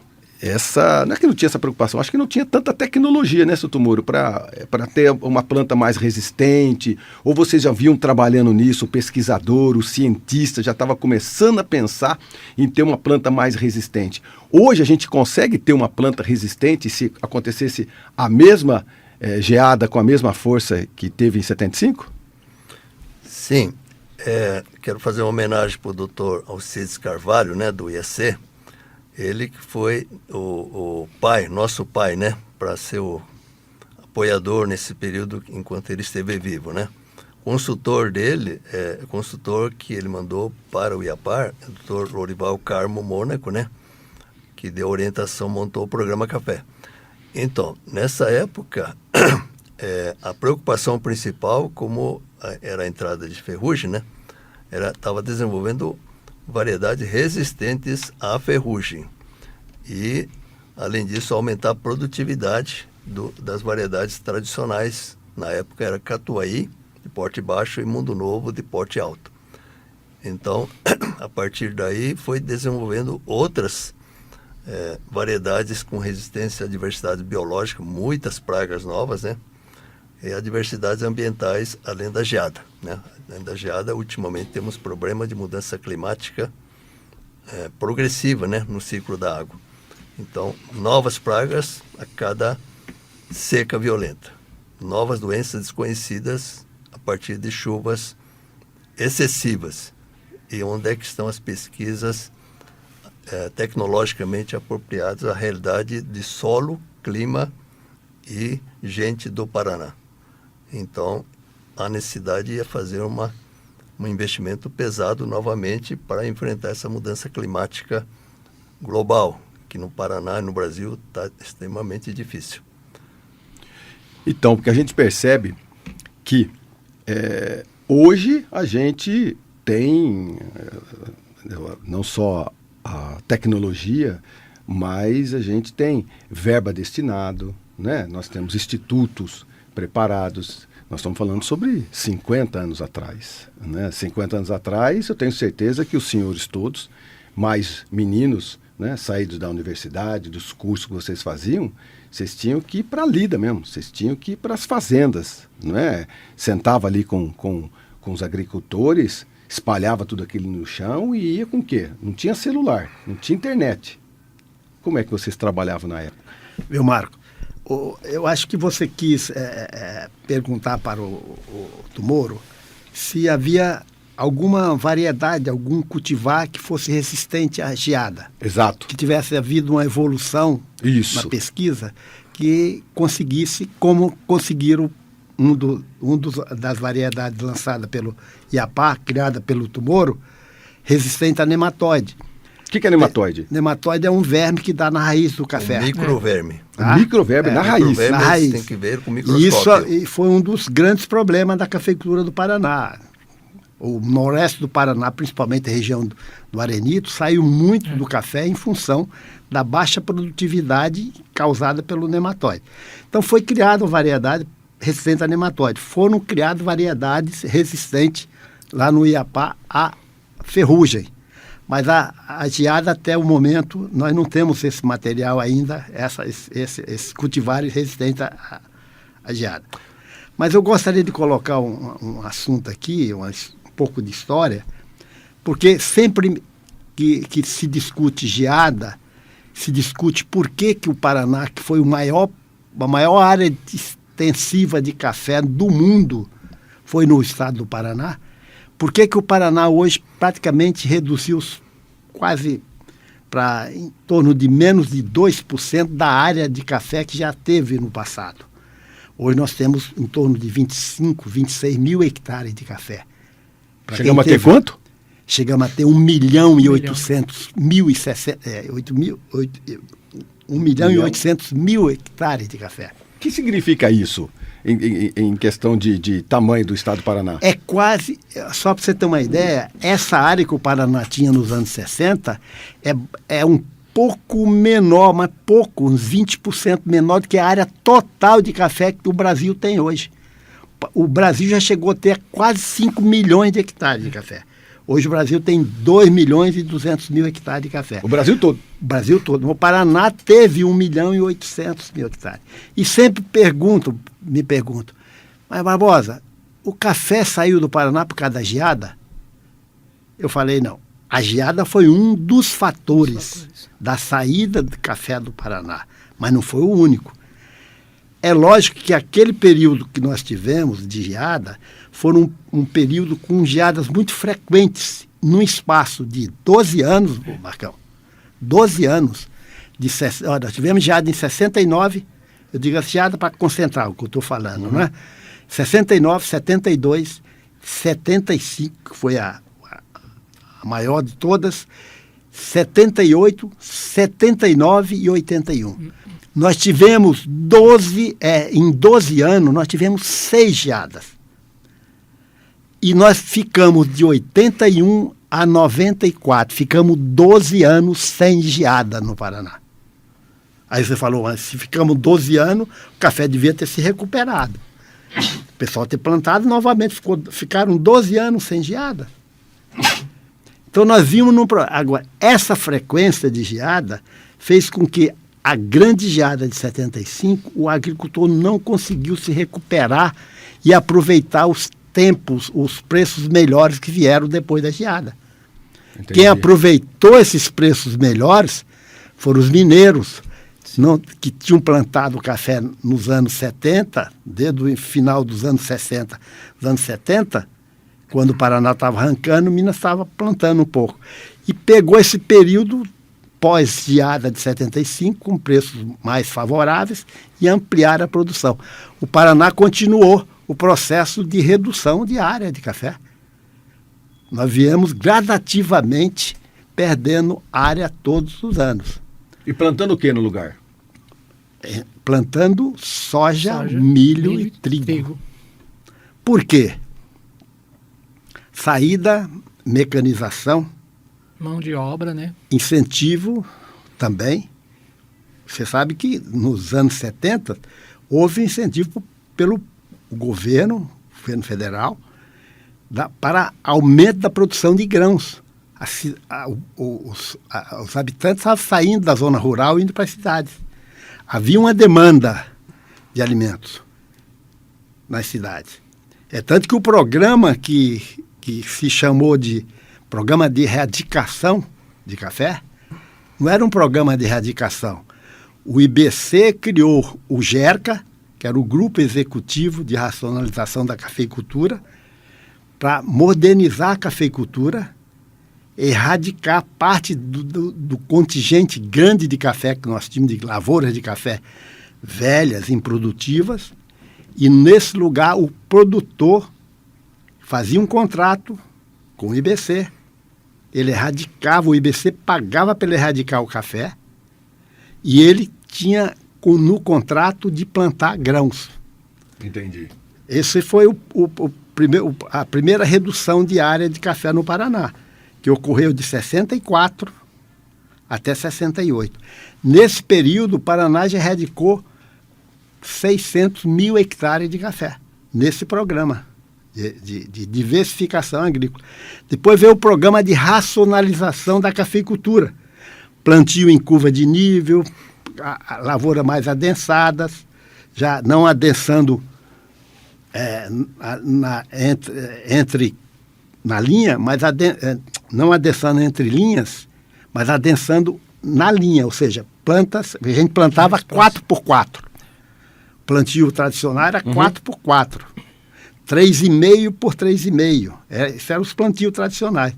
Speaker 1: não é que não tinha essa preocupação, acho que não tinha tanta tecnologia, né, seu Tumoro, para ter uma planta mais resistente, ou vocês já vinham trabalhando nisso, o pesquisador, o cientista já estava começando a pensar em ter uma planta mais resistente. Hoje a gente consegue ter uma planta resistente se acontecesse a mesma geada com a mesma força que teve em 75?
Speaker 4: Sim, quero fazer uma homenagem para o Dr. Alcides Carvalho, né, do IEC. Ele que foi o pai, nosso pai, né, para ser o apoiador nesse período enquanto ele esteve vivo, né. Consultor dele, consultor que ele mandou para o IAPAR, o Dr. Lorival Carmo Mônaco, né, que deu orientação, montou o programa Café. Então, nessa época, a preocupação principal, como era a entrada de ferrugem, né, estava desenvolvendo variedades resistentes à ferrugem e, além disso, aumentar a produtividade das variedades tradicionais. Na época era Catuai, de porte baixo, e Mundo Novo, de porte alto. Então, a partir daí, foi desenvolvendo outras variedades com resistência à diversidade biológica, muitas pragas novas, né? E adversidades ambientais, além da geada, né? Além da geada, ultimamente temos problema de mudança climática progressiva, né, no ciclo da água. Então, novas pragas a cada seca violenta. Novas doenças desconhecidas a partir de chuvas excessivas. E onde é que estão as pesquisas tecnologicamente apropriadas à realidade de solo, clima e gente do Paraná. Então, a necessidade ia fazer um investimento pesado novamente para enfrentar essa mudança climática global, que no Paraná e no Brasil está extremamente difícil.
Speaker 1: Então, porque a gente percebe que hoje a gente tem não só a tecnologia, mas a gente tem verba destinado, né? Nós temos institutos preparados. Nós estamos falando sobre 50 anos atrás, né? 50 anos atrás, eu tenho certeza que os senhores todos, mais meninos, né, saídos da universidade, dos cursos que vocês faziam, vocês tinham que ir para a lida mesmo, vocês tinham que ir para as fazendas, não é? Sentava ali com os agricultores, espalhava tudo aquilo no chão e ia com o quê? Não tinha celular, não tinha internet. Como é que vocês trabalhavam na época?
Speaker 3: Meu Marco, eu acho que você quis perguntar para o Tumoro se havia alguma variedade, algum cultivar que fosse resistente à geada.
Speaker 1: Exato.
Speaker 3: Que tivesse havido uma evolução na pesquisa que conseguisse, como conseguiram das variedades lançadas pelo IAPAR, criada pelo Tumoro, resistente a nematóide.
Speaker 1: O que é nematóide?
Speaker 3: Nematóide é um verme que dá na raiz do café.
Speaker 4: Um microverme.
Speaker 1: Microverme na raiz.
Speaker 3: Na raiz.
Speaker 4: Tem que ver com microscópio.
Speaker 3: Isso foi um dos grandes problemas da cafeicultura do Paraná. O noroeste do Paraná, principalmente a região do Arenito, saiu muito do café em função da baixa produtividade causada pelo nematóide. Então foi criada uma variedade resistente a nematóide. Foram criadas variedades resistentes lá no Iapá à ferrugem. Mas a geada, até o momento, nós não temos esse material ainda, esses cultivares resistentes à geada. Mas eu gostaria de colocar um assunto aqui, um pouco de história, porque sempre que se discute geada, se discute por que o Paraná, que foi a maior área extensiva de café do mundo, foi no estado do Paraná. Por que o Paraná hoje praticamente reduziu quase para em torno de menos de 2% da área de café que já teve no passado. Hoje nós temos em torno de 25, 26 mil hectares de café.
Speaker 1: Chegamos a ter quanto?
Speaker 3: Chegamos a ter 1.800.000 hectares de café.
Speaker 1: O que significa isso em questão de tamanho do estado do Paraná?
Speaker 3: É quase, só para você ter uma ideia, essa área que o Paraná tinha nos anos 60 é um pouco menor, mas pouco, uns 20% menor do que a área total de café que o Brasil tem hoje. O Brasil já chegou a ter quase 5 milhões de hectares de café. Hoje o Brasil tem 2.200.000 hectares de café.
Speaker 1: O Brasil todo?
Speaker 3: O Brasil todo. O Paraná teve 1.800.000 hectares. E sempre me pergunto, mas Barbosa, o café saiu do Paraná por causa da geada? Eu falei, não. A geada foi um dos fatores da saída do café do Paraná, mas não foi o único. É lógico que aquele período que nós tivemos de geada foram um período com geadas muito frequentes, num espaço de 12 anos, Marcão. 12 anos. Nós tivemos geada em 69, eu digo a geada para concentrar o que eu estou falando, não é? 69, 72, 75, que foi a maior de todas, 78, 79 e 81. Nós tivemos em 12 anos, nós tivemos 6 geadas. E nós ficamos de 81 a 94, ficamos 12 anos sem geada no Paraná. Aí você falou, mas se ficamos 12 anos, o café devia ter se recuperado. O pessoal ter plantado novamente, ficaram 12 anos sem geada. Então nós vimos agora, essa frequência de geada fez com que a grande geada de 75, o agricultor não conseguiu se recuperar e aproveitar os tempos, os preços melhores que vieram depois da geada. Entendi. Quem aproveitou esses preços melhores foram os mineiros, que tinham plantado café nos anos 70, desde o final dos anos 60, dos anos 70, quando o Paraná estava arrancando, Minas estava plantando um pouco. E pegou esse período pós-geada de 75, com preços mais favoráveis, e ampliar a produção. O Paraná continuou o processo de redução de área de café. Nós viemos gradativamente perdendo área todos os anos.
Speaker 1: E plantando o que no lugar?
Speaker 3: Plantando soja, milho e trigo. Por quê? Saída, mecanização.
Speaker 2: Mão de obra, né?
Speaker 3: Incentivo também. Você sabe que nos anos 70 houve incentivo pelo governo federal, para aumento da produção de grãos. Os habitantes estavam saindo da zona rural e indo para as cidades. Havia uma demanda de alimentos nas cidades. É tanto que o programa que se chamou de Programa de Erradicação de Café, não era um programa de erradicação. O IBC criou o GERCA, que era o Grupo Executivo de Racionalização da Cafeicultura, para modernizar a cafeicultura, erradicar parte do contingente grande de café que nós tínhamos, de lavouras de café velhas, improdutivas, e nesse lugar o produtor fazia um contrato com o IBC, ele erradicava, o IBC pagava para ele erradicar o café, e ele tinha no contrato de plantar grãos.
Speaker 1: Entendi.
Speaker 3: Esse foi a primeira redução de área de café no Paraná, que ocorreu de 64 até 68. Nesse período, o Paraná já erradicou 600.000 hectares de café, nesse programa de diversificação agrícola. Depois veio o programa de racionalização da cafeicultura, plantio em curva de nível, a lavoura mais adensadas, já não adensando na linha, mas não adensando entre linhas, mas adensando na linha, ou seja, a gente plantava 4x4. Plantio tradicional era 4x4. 3,5 por 3,5. Esses eram os plantios tradicionais.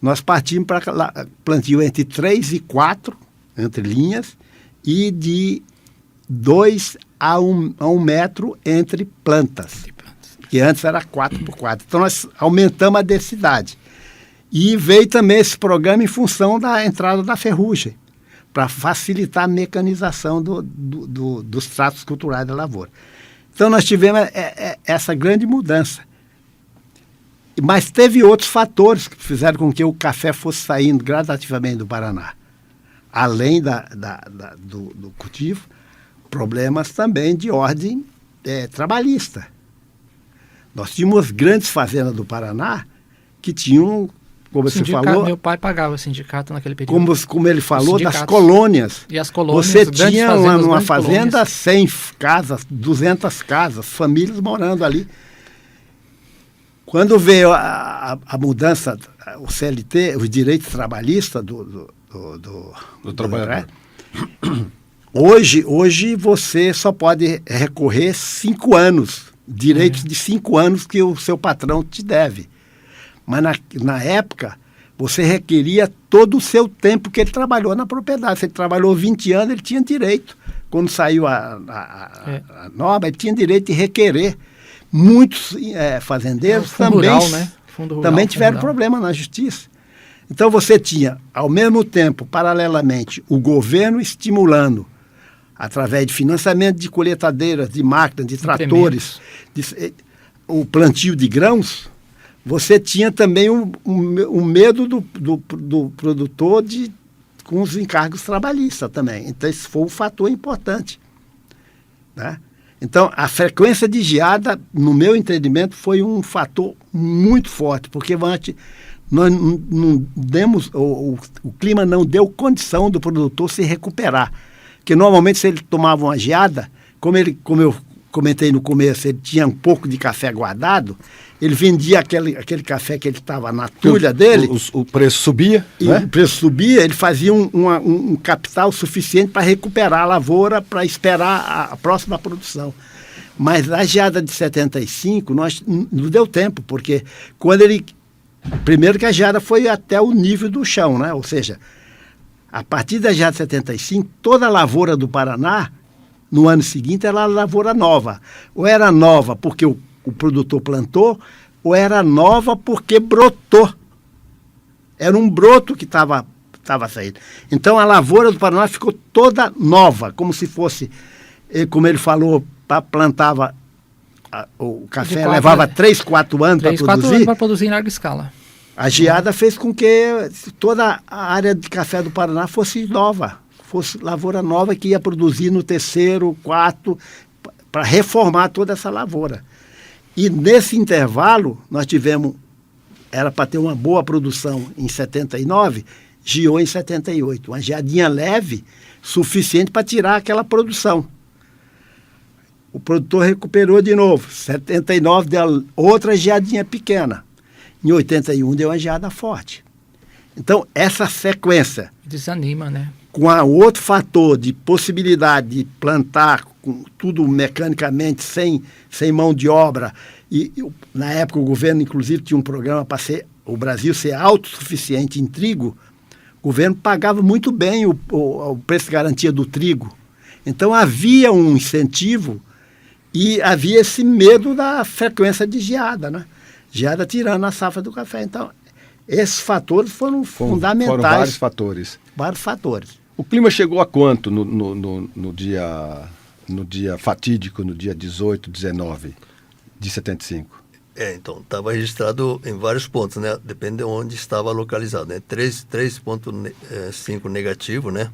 Speaker 3: nós partimos para plantio entre 3 e 4, entre linhas, e de 2 a 1 metro entre plantas, que antes era 4x4. Então nós aumentamos a densidade. E veio também esse programa em função da entrada da ferrugem, para facilitar a mecanização dos tratos culturais da lavoura. Então nós tivemos essa grande mudança. Mas teve outros fatores que fizeram com que o café fosse saindo gradativamente do Paraná. Além do cultivo, problemas também de ordem trabalhista. Nós tínhamos grandes fazendas do Paraná que tinham, como você falou...
Speaker 2: Meu pai pagava o sindicato naquele período.
Speaker 3: Como ele falou, das colônias.
Speaker 2: E as colônias,
Speaker 3: você tinha uma fazenda,
Speaker 2: colônias.
Speaker 3: 100 casas, 200 casas, famílias morando ali. Quando veio a mudança, o CLT, os direitos trabalhistas do
Speaker 1: trabalhador.
Speaker 3: Hoje você só pode recorrer 5 anos, direitos de 5 anos que o seu patrão te deve. Mas na época, você requeria todo o seu tempo que ele trabalhou na propriedade. Se ele trabalhou 20 anos, ele tinha direito. Quando saiu a norma, ele tinha direito de requerer. Muitos fazendeiros também tiveram problema na justiça. Então você tinha, ao mesmo tempo, paralelamente, o governo estimulando, através de financiamento de colheitadeiras, de máquinas, de tratores, o plantio de grãos. Você tinha também o medo do produtor com os encargos trabalhistas também. Então esse foi um fator importante, né? Então, a frequência de geada, no meu entendimento, foi um fator muito forte, porque nós não demos, o clima não deu condição do produtor se recuperar. Porque normalmente, se ele tomava uma geada, como eu comentei no começo, ele tinha um pouco de café guardado, ele vendia aquele café que ele estava na tulha dele.
Speaker 1: O preço subia,
Speaker 3: né? O preço subia, ele fazia um capital suficiente para recuperar a lavoura, para esperar a próxima produção. Mas a geada de 75, não deu tempo, porque primeiro que a geada foi até o nível do chão, né? Ou seja, a partir da geada de 75, toda a lavoura do Paraná, no ano seguinte, era lavoura nova. Ou era nova porque o produtor plantou, ou era nova porque brotou. Era um broto que estava saindo. Então, a lavoura do Paraná ficou toda nova, como se fosse, como ele falou, plantava o café, levava 3, 4 anos para produzir. 3, 4 anos
Speaker 2: para produzir em larga escala.
Speaker 3: A geada fez com que toda a área de café do Paraná fosse nova, fosse lavoura nova que ia produzir no 3º, 4º, para reformar toda essa lavoura. E nesse intervalo, nós era para ter uma boa produção em 79, geou em 78. Uma geadinha leve, suficiente para tirar aquela produção. O produtor recuperou de novo. 79 deu outra geadinha pequena. Em 81 deu uma geada forte. Então, essa sequência...
Speaker 2: Desanima, né?
Speaker 3: Com outro fator de possibilidade de plantar com tudo mecanicamente, sem mão de obra. E na época o governo, inclusive, tinha um programa para o Brasil ser autossuficiente em trigo. O governo pagava muito bem o preço de garantia do trigo. Então havia um incentivo e havia esse medo da frequência de geada, né? Geada tirando a safra do café. Então, esses fatores foram fundamentais.
Speaker 1: Foram vários fatores.
Speaker 3: Vários fatores.
Speaker 1: O clima chegou a quanto no dia fatídico, no dia 18, 19 de 75?
Speaker 4: Então, estava registrado em vários pontos, né? Depende de onde estava localizado, né? 3,5 negativo, né?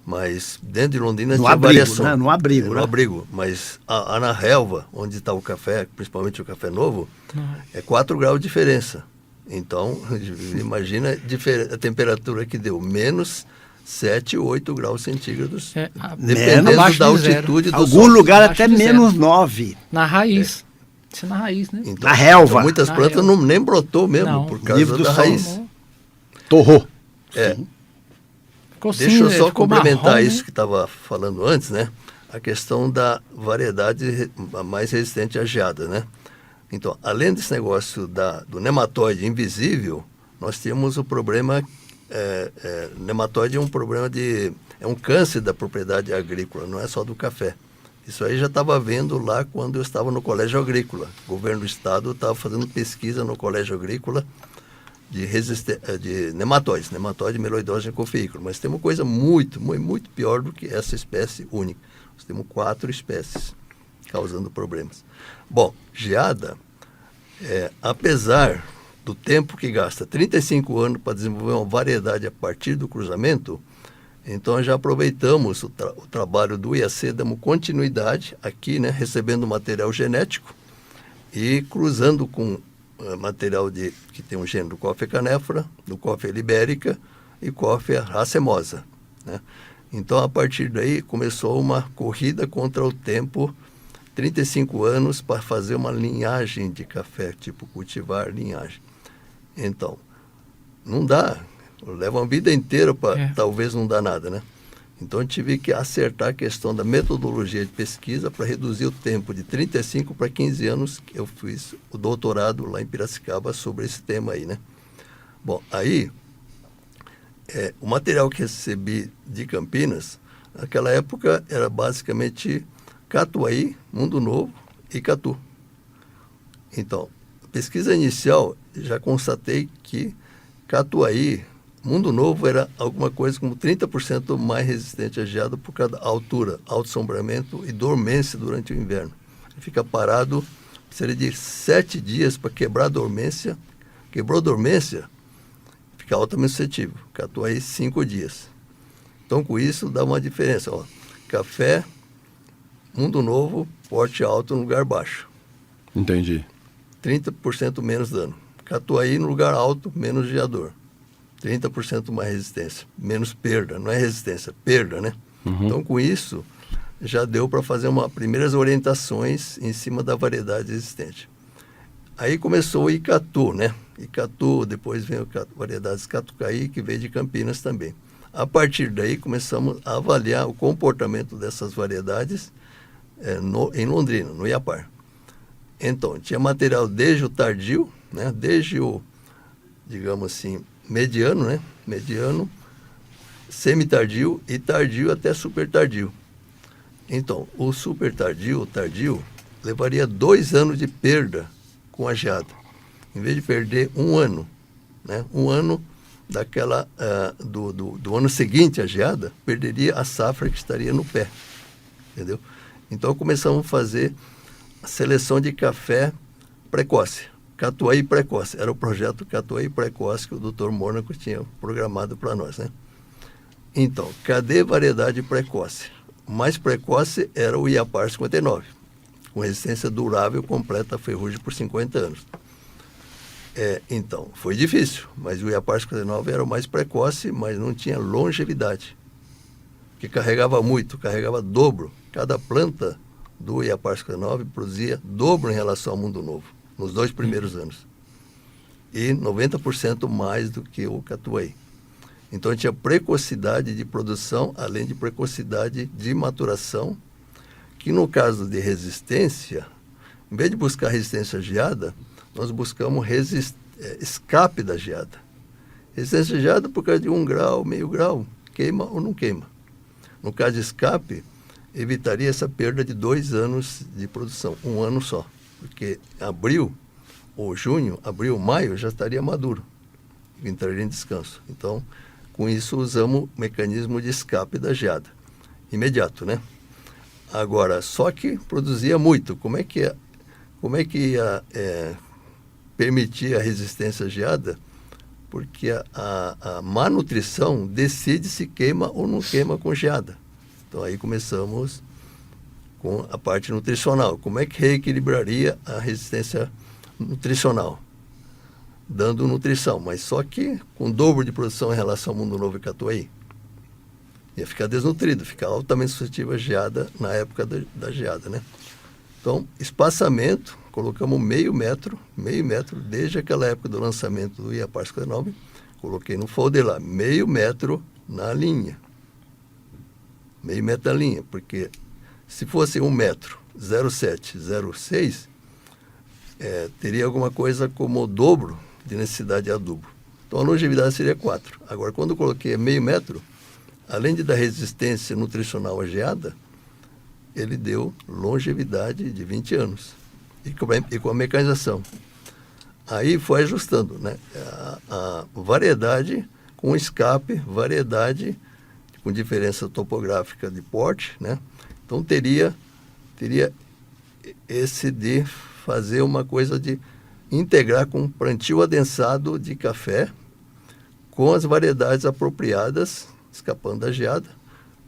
Speaker 4: Mas dentro de Londrina tinha variação.
Speaker 3: Né? No abrigo,
Speaker 4: no abrigo. Mas na relva, onde está o café, principalmente o café novo, é 4 graus de diferença. Então, imagina a temperatura que deu, menos 7, 8 graus centígrados, dependendo da altitude do sol.
Speaker 3: Algum lugar até menos 9.
Speaker 2: Na raiz. Isso é na raiz, né?
Speaker 3: Então, na relva.
Speaker 4: Então, muitas plantas nem brotou mesmo, por causa da raiz.
Speaker 1: Torrou.
Speaker 4: Deixa eu só complementar isso que estava falando antes, né? A questão da variedade mais resistente à geada, né? Então, além desse negócio do nematóide invisível, nós tínhamos o problema, nematóide é um problema é um câncer da propriedade agrícola, não é só do café. Isso aí já estava vendo lá quando eu estava no colégio agrícola. O governo do estado estava fazendo pesquisa no colégio agrícola de nematóides, nematóide meloidose coffeícola. Mas tem uma coisa muito, muito, muito pior do que essa espécie única. Nós temos 4 espécies causando problemas. Bom, geada, apesar do tempo que gasta, 35 anos para desenvolver uma variedade a partir do cruzamento, então já aproveitamos o trabalho do IAC, damos continuidade aqui, né, recebendo material genético e cruzando com material que tem um gênero Coffea canephora, do Coffea libérica e Coffea racemosa, né? Então, a partir daí, começou uma corrida contra o tempo, 35 anos para fazer uma linhagem de café, tipo cultivar linhagem. Então, não dá, leva uma vida inteira para talvez não dar nada, né? Então, eu tive que acertar a questão da metodologia de pesquisa para reduzir o tempo de 35 para 15 anos, que eu fiz o doutorado lá em Piracicaba sobre esse tema aí, né? Bom, aí, o material que recebi de Campinas, naquela época, era basicamente Catuai, Mundo Novo e Catu. Então, pesquisa inicial, já constatei que Catuai, Mundo Novo, era alguma coisa como 30% mais resistente a geada por causa da altura, alto sombreamento e dormência durante o inverno. Fica parado, precisaria de 7 dias para quebrar a dormência. Quebrou a dormência, fica altamente suscetível. Catuai, 5 dias. Então, com isso, dá uma diferença. Ó. Café, Mundo Novo, porte alto no lugar baixo.
Speaker 1: Entendi.
Speaker 4: 30% menos dano. Catuai no lugar alto, menos geador. 30% mais resistência. Menos perda. Não é resistência, perda, né? Uhum. Então, com isso, já deu para fazer primeiras orientações em cima da variedade existente. Aí começou o Icatu, né? Icatu, depois vem a variedade Catucaí, que veio de Campinas também. A partir daí, começamos a avaliar o comportamento dessas variedades em Londrina, no Iapar. Então, tinha material desde o tardio, né? Desde o, digamos assim, mediano, né? Mediano, semi-tardio e tardio até super tardio. Então, o super tardio, o tardio, levaria 2 anos de perda com a geada. Em vez de perder 1 ano, né? 1 ano daquela, do ano seguinte à geada, perderia a safra que estaria no pé. Entendeu? Então, começamos a fazer a seleção de café precoce. Catuai precoce. Era o projeto Catuai precoce que o Dr. Mônaco tinha programado para nós, né? Então, cadê variedade precoce? O mais precoce era o Iapar 59, com resistência durável completa à ferrugem por 50 anos. Então, foi difícil, mas o Iapar 59 era o mais precoce, mas não tinha longevidade, que carregava muito, carregava dobro. Cada planta do Iapar 59 produzia dobro em relação ao Mundo Novo, nos 2 primeiros anos. E 90% mais do que o Catuai. Então, tinha precocidade de produção, além de precocidade de maturação, que no caso de resistência, em vez de buscar resistência à geada, nós buscamos escape da geada. Resistência à geada por causa de 1 grau, meio grau, queima ou não queima. No caso de escape, evitaria essa perda de 2 anos de produção, 1 ano só. Porque abril, ou junho, abril, maio, já estaria maduro, entraria em descanso. Então, com isso, usamos o mecanismo de escape da geada. Imediato, né? Agora, só que produzia muito. Como é que ia permitir a resistência à geada? Porque a má nutrição decide se queima ou não queima com geada. Então, aí começamos com a parte nutricional. Como é que reequilibraria a resistência nutricional? Dando nutrição, mas só que com dobro de produção em relação ao Mundo Novo e Catuai. Ia ficar desnutrido, ficar altamente suscetível à geada na época da geada, né? Então, espaçamento, colocamos meio metro, desde aquela época do lançamento do Iapar 59, coloquei no folder lá, meio metro na linha. Meio metro na linha, porque se fosse 1 metro, 0,7, 0,6, teria alguma coisa como o dobro de necessidade de adubo. Então a longevidade seria 4. Agora, quando eu coloquei meio metro, além de dar resistência nutricional à geada, ele deu longevidade de 20 anos. E com a mecanização. Aí foi ajustando, né? A variedade com escape, variedade com diferença topográfica de porte, né? Então teria esse de fazer uma coisa de integrar com um plantio adensado de café com as variedades apropriadas, escapando da geada.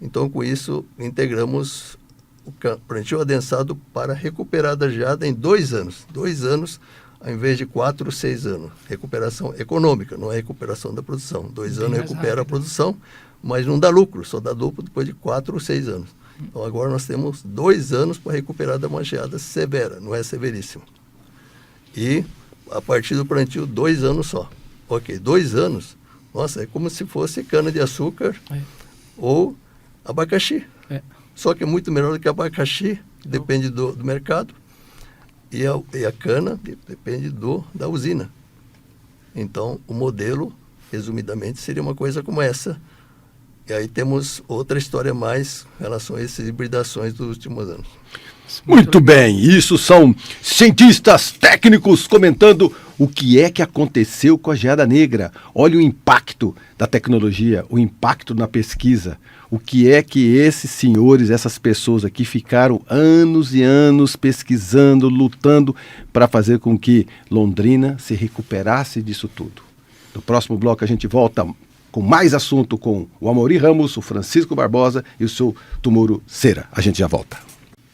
Speaker 4: Então, com isso, integramos o plantio adensado para recuperar da geada em 2 anos. 2 anos, ao invés de 4 ou 6 anos. Recuperação econômica, não é recuperação da produção. 2 anos recupera a produção, mas não dá lucro, só dá lucro depois de 4 ou 6 anos. Então, agora nós temos 2 anos para recuperar da uma geada severa, não é severíssima. E, a partir do plantio, 2 anos só. Ok, 2 anos, nossa, é como se fosse cana-de-açúcar ou abacaxi. Só que é muito melhor do que abacaxi, depende do mercado, e a cana depende da usina. Então, o modelo, resumidamente, seria uma coisa como essa. E aí temos outra história mais em relação a essas hibridações dos últimos anos.
Speaker 1: Muito bem, isso são cientistas técnicos comentando o que é que aconteceu com a geada negra. Olha o impacto da tecnologia, o impacto na pesquisa. O que é que esses senhores, essas pessoas aqui ficaram anos e anos pesquisando, lutando para fazer com que Londrina se recuperasse disso tudo. No próximo bloco a gente volta com mais assunto com o Amorim Ramos, o Francisco Barbosa e o seu Tumoro Cera. A gente já volta.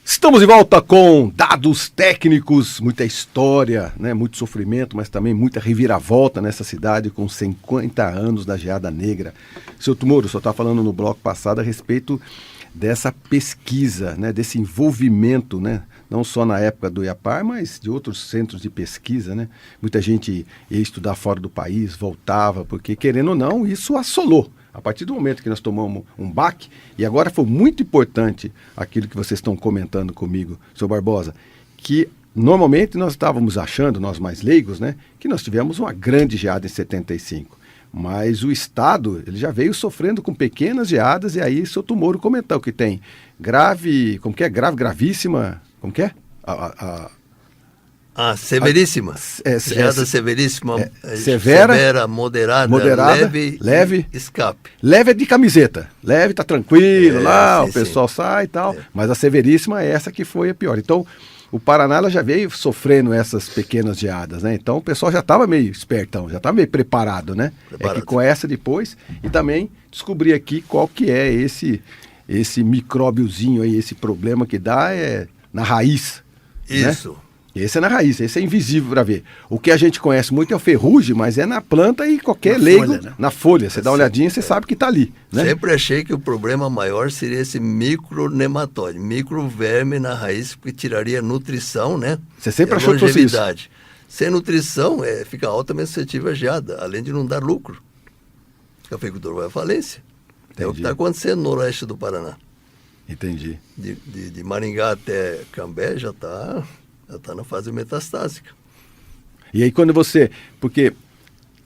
Speaker 1: Estamos de volta com dados técnicos, muita história, né? Muito sofrimento, mas também muita reviravolta nessa cidade com 50 anos da geada negra. Seu Tumoro, o senhor está falando no bloco passado a respeito dessa pesquisa, né? Desse envolvimento, né? Não só na época do IAPAR, mas de outros centros de pesquisa, né? Muita gente ia estudar fora do país, voltava, porque querendo ou não, isso assolou. A partir do momento que nós tomamos um baque, e agora foi muito importante aquilo que vocês estão comentando comigo, senhor Barbosa, que normalmente nós estávamos achando, nós mais leigos, né, que nós tivemos uma grande geada em 75. Mas o Estado, ele já veio sofrendo com pequenas geadas, e aí o seu Tumoro comentou que tem grave, como que é? Gravíssima, como que é?
Speaker 4: Severíssima. Geada severíssima,
Speaker 1: severa,
Speaker 4: moderada, leve, escape.
Speaker 1: Leve é de camiseta. Leve tá tranquilo lá,
Speaker 4: sim,
Speaker 1: o pessoal
Speaker 4: sim.
Speaker 1: sai e tal. Mas a severíssima é essa que foi a pior. Então, o Paraná ela já veio sofrendo essas pequenas geadas, né? Então, o pessoal já estava meio espertão, já estava meio preparado, né? É que com essa depois, e também descobri aqui qual que é esse micróbiozinho aí, esse problema que dá é na raiz.
Speaker 4: Isso.
Speaker 1: Né? Esse é na raiz, esse é invisível para ver. O que a gente conhece muito é o ferrugem, mas é na planta e qualquer leigo, folha, né? Na folha. Você dá uma olhadinha e você sabe que está ali. Né?
Speaker 4: Sempre achei que o problema maior seria esse micronematóide, microverme na raiz, porque tiraria nutrição, né?
Speaker 1: Você sempre achou que fosse isso?
Speaker 4: Sem nutrição, fica altamente suscetível à geada, além de não dar lucro. O cafeicultor vai à falência. Entendi. É o que está acontecendo no oeste do Paraná.
Speaker 1: Entendi.
Speaker 4: De Maringá até Cambé já está na fase metastásica.
Speaker 1: E aí quando porque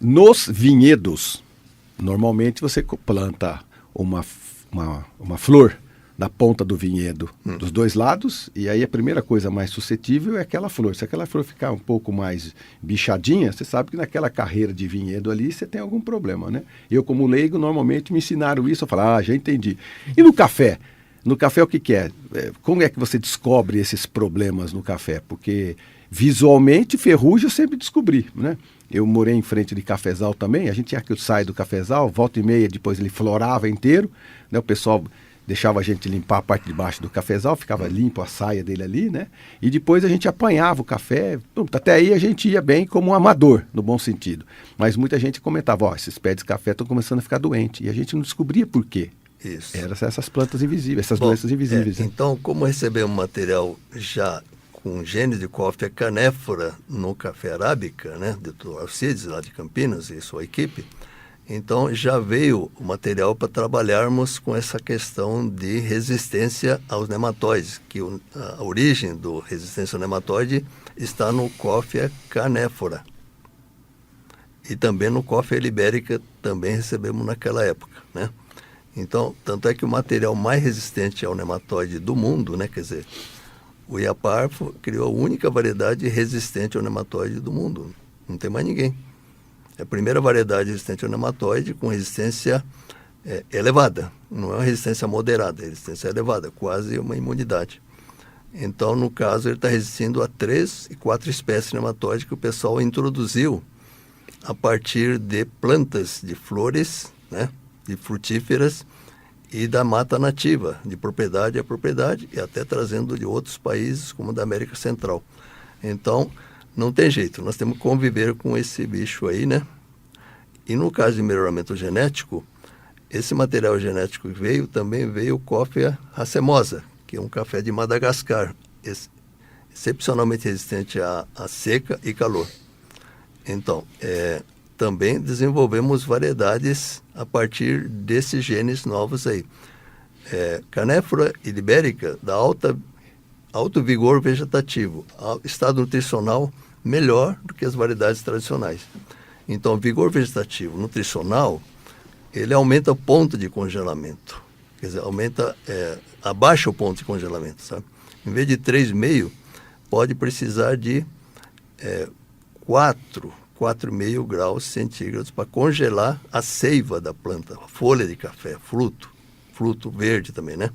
Speaker 1: nos vinhedos, normalmente você planta uma flor na ponta do vinhedo, dos dois lados, e aí a primeira coisa mais suscetível é aquela flor. Se aquela flor ficar um pouco mais bichadinha, você sabe que naquela carreira de vinhedo ali você tem algum problema, né? Eu como leigo, normalmente me ensinaram isso, eu falo, já entendi. E no café? No café o que é? Como é que você descobre esses problemas no café? Porque visualmente ferrugem eu sempre descobri, né? Eu morei em frente de cafezal também, a gente tinha que sair do cafezal, volta e meia, depois ele florava inteiro, né? O pessoal deixava a gente limpar a parte de baixo do cafezal, ficava limpo a saia dele ali, né? E depois a gente apanhava o café, até aí a gente ia bem como um amador, no bom sentido. Mas muita gente comentava, esses pés de café estão começando a ficar doentes, e a gente não descobria por quê.
Speaker 4: Isso.
Speaker 1: Eram essas plantas invisíveis, essas doenças invisíveis. Né?
Speaker 4: Então, como recebemos material já com genes de coffea canéfora no café arábica, né, do Alcides, lá de Campinas, e sua equipe, então já veio o material para trabalharmos com essa questão de resistência aos nematóides, que a origem do resistência ao nematóide está no coffea canéfora. E também no Coffea libérica também recebemos naquela época, né? Então, tanto é que o material mais resistente ao nematóide do mundo, né? Quer dizer, o Iapar criou a única variedade resistente ao nematóide do mundo. Não tem mais ninguém. É a primeira variedade resistente ao nematóide com resistência elevada. Não é uma resistência moderada, é resistência elevada, quase uma imunidade. Então, no caso, ele está resistindo a 3 e 4 espécies de nematóide que o pessoal introduziu a partir de plantas de flores, né, de frutíferas e da mata nativa, de propriedade a propriedade, e até trazendo de outros países, como da América Central. Então, não tem jeito, nós temos que conviver com esse bicho aí, né? E no caso de melhoramento genético, esse material genético que veio, também veio o Coffea racemosa, que é um café de Madagascar, excepcionalmente resistente à seca e calor. Então, também desenvolvemos variedades a partir desses genes novos aí. Canéfora libérica dá alto vigor vegetativo, estado nutricional melhor do que as variedades tradicionais. Então, vigor vegetativo nutricional, ele aumenta o ponto de congelamento. Quer dizer, abaixa o ponto de congelamento, sabe? Em vez de 3,5, pode precisar de 4,5 graus centígrados para congelar a seiva da planta, a folha de café, fruto verde também, né?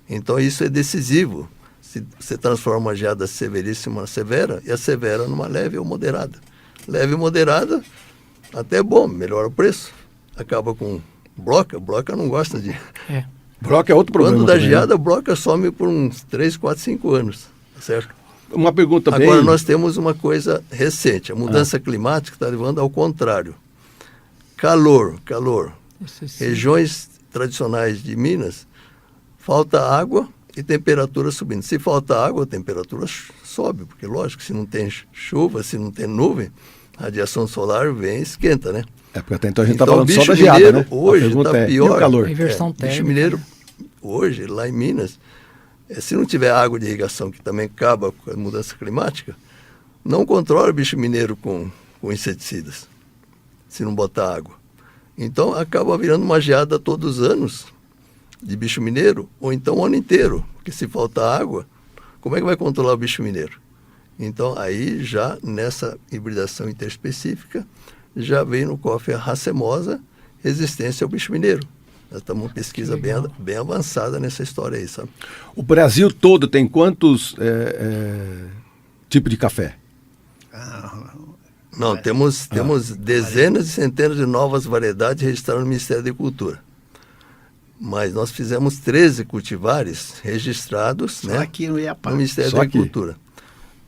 Speaker 4: Então, isso é decisivo. Se você transforma a geada severíssima na severa, e a severa numa leve ou moderada. Leve e moderada, até é bom, melhora o preço. Acaba com bloca não gosta de...
Speaker 1: Broca é outro problema.
Speaker 4: Quando dá
Speaker 1: também,
Speaker 4: geada,
Speaker 1: né?
Speaker 4: a bloca some por uns 3, 4, 5 anos, certo?
Speaker 1: Uma pergunta bem...
Speaker 4: Agora, nós temos uma coisa recente. A mudança climática está levando ao contrário. Calor. Regiões tradicionais de Minas, falta água e temperatura subindo. Se falta água, a temperatura sobe, porque, lógico, se não tem chuva, se não tem nuvem, a radiação solar vem e esquenta, né?
Speaker 1: Porque até então a gente está falando só
Speaker 4: bicho
Speaker 1: da geada,
Speaker 4: mineiro
Speaker 1: né?
Speaker 4: hoje está pior.
Speaker 1: E o calor?
Speaker 2: Inversão
Speaker 4: Bicho
Speaker 2: térmica.
Speaker 4: mineiro, hoje, lá em Minas, se não tiver água de irrigação, que também acaba com a mudança climática, não controla o bicho mineiro com inseticidas, se não botar água. Então, acaba virando uma geada todos os anos de bicho mineiro, ou então o ano inteiro, porque se faltar água, como é que vai controlar o bicho mineiro? Então, aí já nessa hibridação interespecífica, já vem no Coffea racemosa resistência ao bicho mineiro. Nós estamos uma pesquisa bem avançada nessa história aí, sabe?
Speaker 1: O Brasil todo tem quantos tipos de café?
Speaker 4: Não, temos dezenas e centenas de novas variedades registradas no Ministério da Agricultura. Mas nós fizemos 13 cultivares registrados,
Speaker 3: Só
Speaker 4: né,
Speaker 3: aqui no Iapar.
Speaker 4: Ministério
Speaker 1: Só
Speaker 4: da
Speaker 1: aqui.
Speaker 4: Agricultura.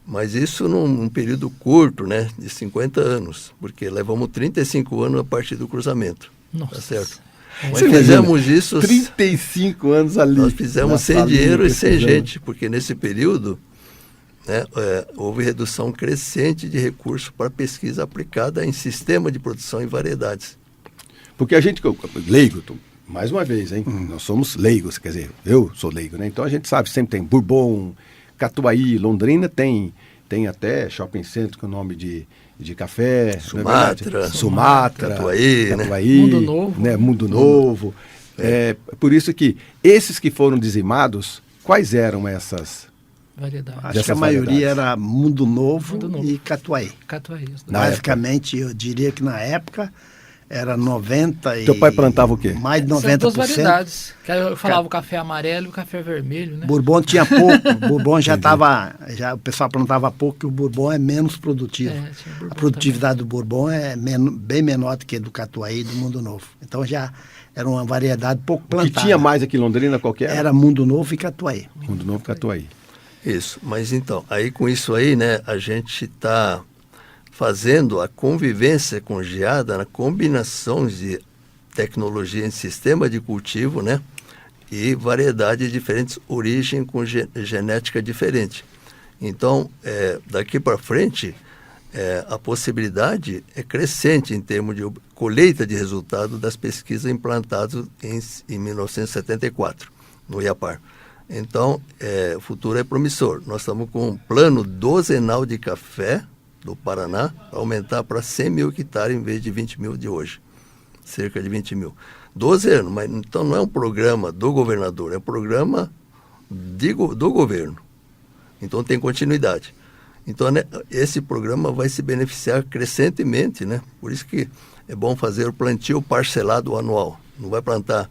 Speaker 4: Mas isso num período curto, né, de 50 anos, porque levamos 35 anos a partir do cruzamento.
Speaker 2: Nossa.
Speaker 4: Tá certo?
Speaker 2: É.
Speaker 4: Mas
Speaker 1: Você
Speaker 4: fizemos isso...
Speaker 1: 35 anos ali.
Speaker 4: Nós fizemos
Speaker 1: na
Speaker 4: sem
Speaker 1: salinha,
Speaker 4: dinheiro e sem
Speaker 1: pesquisando.
Speaker 4: gente, porque nesse período, né, houve redução crescente de recursos para pesquisa aplicada em sistema de produção e variedades.
Speaker 1: Porque a gente, leigo, mais uma vez, hein? Nós somos leigos, quer dizer, eu sou leigo, né? Então a gente sabe, sempre tem Bourbon, Catuaí, Londrina tem até shopping center com o nome de café. não é verdade? Sumatra,
Speaker 4: Catuaí, né?
Speaker 2: Mundo Novo.
Speaker 1: Né? Mundo Novo. Por isso que esses que foram dizimados, quais eram essas?
Speaker 2: Variedade.
Speaker 3: Acho
Speaker 1: Dessas
Speaker 3: que a maioria
Speaker 1: variedades.
Speaker 3: era Mundo Novo,
Speaker 2: Mundo Novo.
Speaker 3: e Catuaí.
Speaker 2: Catuaí. os dois.
Speaker 1: Na
Speaker 3: Basicamente, eu diria que na época era 90
Speaker 1: Teu pai plantava o quê?
Speaker 3: Mais de
Speaker 2: Essas duas
Speaker 3: 90%.
Speaker 2: variedades. Que eu falava o café amarelo e o café vermelho, né?
Speaker 3: Bourbon tinha pouco. Bourbon já estava... O pessoal plantava pouco, que o Bourbon é menos produtivo.
Speaker 2: Tinha Bourbon
Speaker 3: A produtividade do Bourbon é bem menor do que do Catuaí e do Mundo Novo. Então já era uma variedade pouco
Speaker 1: O
Speaker 3: plantada.
Speaker 1: que tinha mais aqui em Londrina, qualquer?
Speaker 3: Era Mundo Novo e Catuaí.
Speaker 1: Mundo Novo, Catuaí.
Speaker 4: Isso, mas então, aí com isso aí, né, a gente está fazendo a convivência com geada na combinação de tecnologia em sistema de cultivo, né, e variedades diferentes, origem com genética diferente. Então, daqui para frente, a possibilidade é crescente em termos de colheita de resultado das pesquisas implantadas em 1974, no Iapar. Então, o futuro é promissor. Nós estamos com um plano dozenal de café do Paraná para aumentar para 100 mil hectares em vez de 20 mil de hoje. Cerca de 20 mil. 12 anos, mas então não é um programa do governador, é um programa do governo. Então tem continuidade. Então, né, esse programa vai se beneficiar crescentemente, né? Por isso que é bom fazer o plantio parcelado anual. Não vai plantar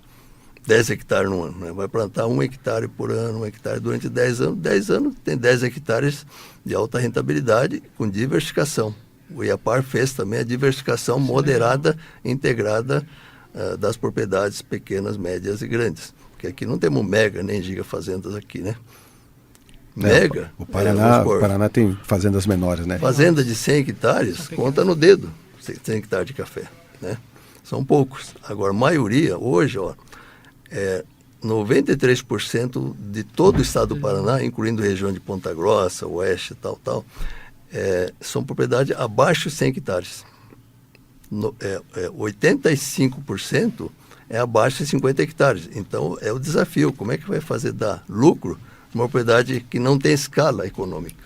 Speaker 4: 10 hectares no ano, né? Vai plantar 1 hectare por ano, 1 hectare durante 10 anos. 10 anos tem 10 hectares de alta rentabilidade com diversificação. O IAPAR fez também a diversificação moderada, integrada das propriedades pequenas, médias e grandes. Porque aqui não temos mega nem giga fazendas aqui, né? Mega.
Speaker 1: O Paraná tem fazendas menores, né?
Speaker 4: Fazenda de 100 hectares, conta no dedo, 100 hectares de café, né? São poucos. Agora, a maioria, hoje, 93% de todo o estado do Paraná, incluindo a região de Ponta Grossa, Oeste, tal, são propriedades abaixo de 100 hectares. 85% é abaixo de 50 hectares. Então, é o desafio. Como é que vai fazer dar lucro numa propriedade que não tem escala econômica?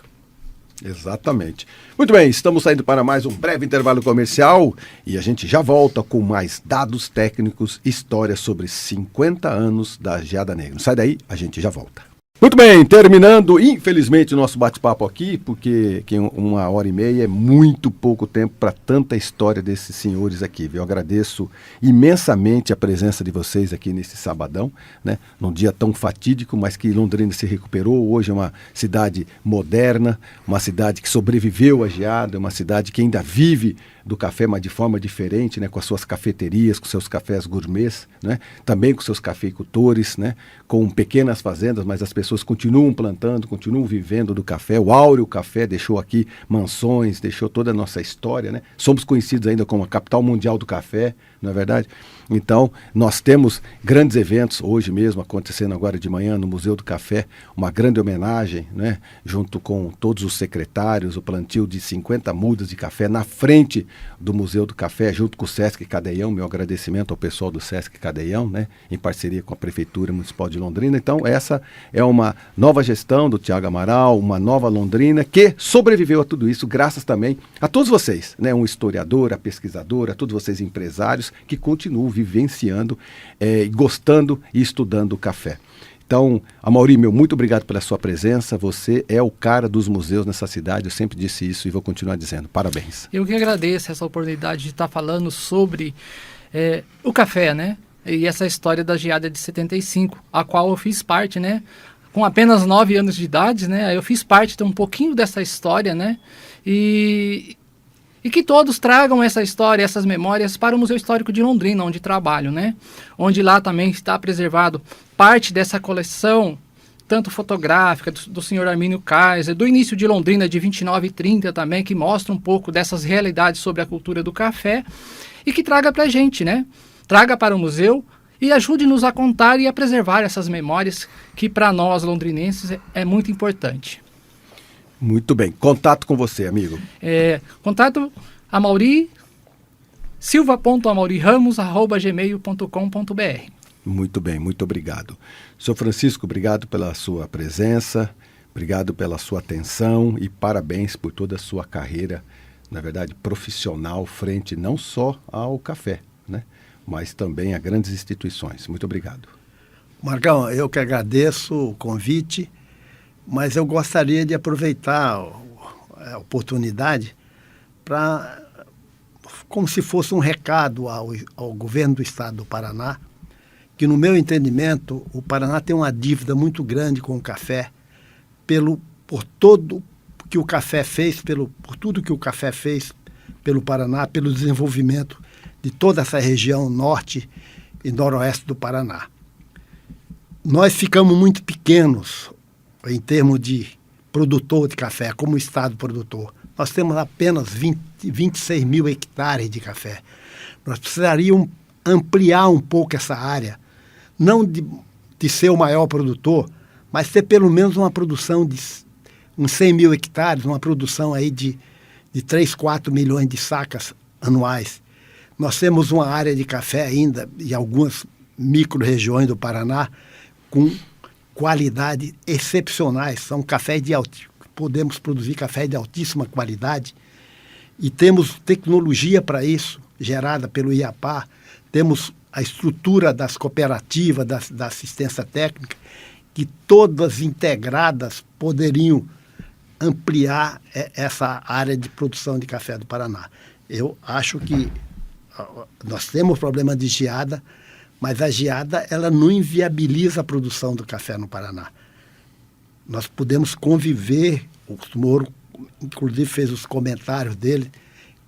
Speaker 1: Exatamente. Muito bem, estamos saindo para mais um breve intervalo comercial e a gente já volta com mais dados técnicos, histórias sobre 50 anos da Geada Negra. Não sai daí, a gente já volta. Muito bem, terminando, infelizmente, o nosso bate-papo aqui, porque 1h30 é muito pouco tempo para tanta história desses senhores aqui. Eu agradeço imensamente a presença de vocês aqui nesse sabadão, né? Num dia tão fatídico, mas que Londrina se recuperou. Hoje é uma cidade moderna, uma cidade que sobreviveu à geada, uma cidade que ainda vive do café, mas de forma diferente, né? Com as suas cafeterias, com seus cafés gourmets, né? Também com seus cafeicultores, né? Com pequenas fazendas, mas as pessoas continuam plantando, continuam vivendo do café. O Áureo Café deixou aqui mansões, deixou toda a nossa história, né? Somos conhecidos ainda como a capital mundial do café, não é verdade? Então, nós temos grandes eventos, hoje mesmo, acontecendo agora de manhã no Museu do Café, uma grande homenagem, né? Junto com todos os secretários, o plantio de 50 mudas de café na frente do Museu do Café, junto com o Sesc Cadeião. Meu agradecimento ao pessoal do Sesc Cadeião, né? Em parceria com a Prefeitura Municipal de Londrina. Então, essa é uma nova gestão do Tiago Amaral, uma nova Londrina que sobreviveu a tudo isso, graças também a todos vocês, né? Um historiador, a pesquisadora, a todos vocês empresários que continuam vivenciando, gostando e estudando o café. Então, Amaury, muito obrigado pela sua presença. Você é o cara dos museus nessa cidade. Eu sempre disse isso e vou continuar dizendo. Parabéns.
Speaker 2: Eu que agradeço essa oportunidade de estar falando sobre o café, né? E essa história da geada de 75, a qual eu fiz parte, né? Com apenas 9 anos de idade, né? Eu fiz parte de um pouquinho dessa história, né? E que todos tragam essa história, essas memórias para o Museu Histórico de Londrina, onde trabalho, né? Onde lá também está preservado parte dessa coleção, tanto fotográfica, do senhor Armínio Kaiser, do início de Londrina de 29 e 30 também, que mostra um pouco dessas realidades sobre a cultura do café e que traga para a gente, né? Traga para o museu e ajude-nos a contar e a preservar essas memórias que para nós londrinenses é muito importante.
Speaker 1: Muito bem. Contato com você, amigo.
Speaker 2: Contato Amaury, silva.amauriramos@gmail.com.br.
Speaker 1: Muito bem, muito obrigado. Sr. Francisco, obrigado pela sua presença, obrigado pela sua atenção e parabéns por toda a sua carreira, na verdade, profissional, frente não só ao café, né, mas também a grandes instituições. Muito obrigado.
Speaker 3: Marcão, eu que agradeço o convite, mas eu gostaria de aproveitar a oportunidade para, como se fosse um recado ao governo do estado do Paraná, que no meu entendimento o Paraná tem uma dívida muito grande com o café, por todo que o café fez, por tudo que o café fez pelo Paraná, pelo desenvolvimento de toda essa região norte e noroeste do Paraná. Nós ficamos muito pequenos em termos de produtor de café, como estado produtor. Nós temos apenas 26 mil hectares de café. Nós precisaríamos ampliar um pouco essa área, não de ser o maior produtor, mas ter pelo menos uma produção de uns 100 mil hectares, uma produção aí de 3, 4 milhões de sacas anuais. Nós temos uma área de café ainda, em algumas micro-regiões do Paraná, com qualidade excepcionais. São cafés podemos produzir café de altíssima qualidade E temos tecnologia para isso, gerada pelo IAPAR, temos a estrutura das cooperativas, da assistência técnica, que todas integradas poderiam ampliar essa área de produção de café do Paraná. Eu acho que nós temos problema de geada, mas a geada ela não inviabiliza a produção do café no Paraná. Nós podemos conviver, o Moro, inclusive, fez os comentários dele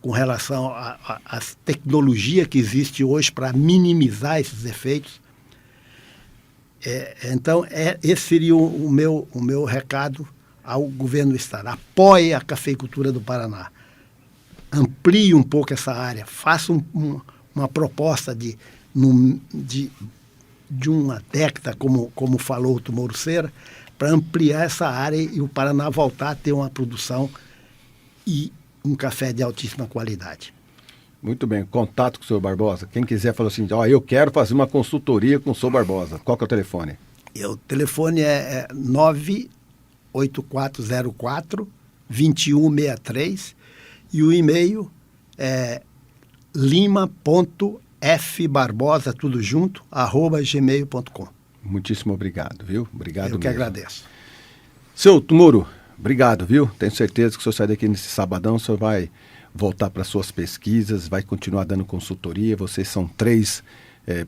Speaker 3: com relação à tecnologia que existe hoje para minimizar esses efeitos. Então, esse seria o meu recado ao governo do Estado. Apoie a cafeicultura do Paraná. Amplie um pouco essa área. Faça uma proposta de uma década, como falou o Moro Cera, para ampliar essa área e o Paraná voltar a ter uma produção e um café de altíssima qualidade.
Speaker 1: Muito bem, contato com o senhor Barbosa. Quem quiser falar assim, eu quero fazer uma consultoria com o senhor Barbosa. Qual que é o telefone?
Speaker 3: O telefone é 98404-2163 e o e-mail é lima.fbarbosa, tudo junto, @gmail.com.
Speaker 1: Muitíssimo obrigado, viu? Obrigado
Speaker 3: Eu que
Speaker 1: mesmo.
Speaker 3: agradeço.
Speaker 1: Seu Moro, obrigado, viu? Tenho certeza que o senhor sai daqui nesse sabadão, o senhor vai voltar para suas pesquisas, vai continuar dando consultoria. Vocês são 3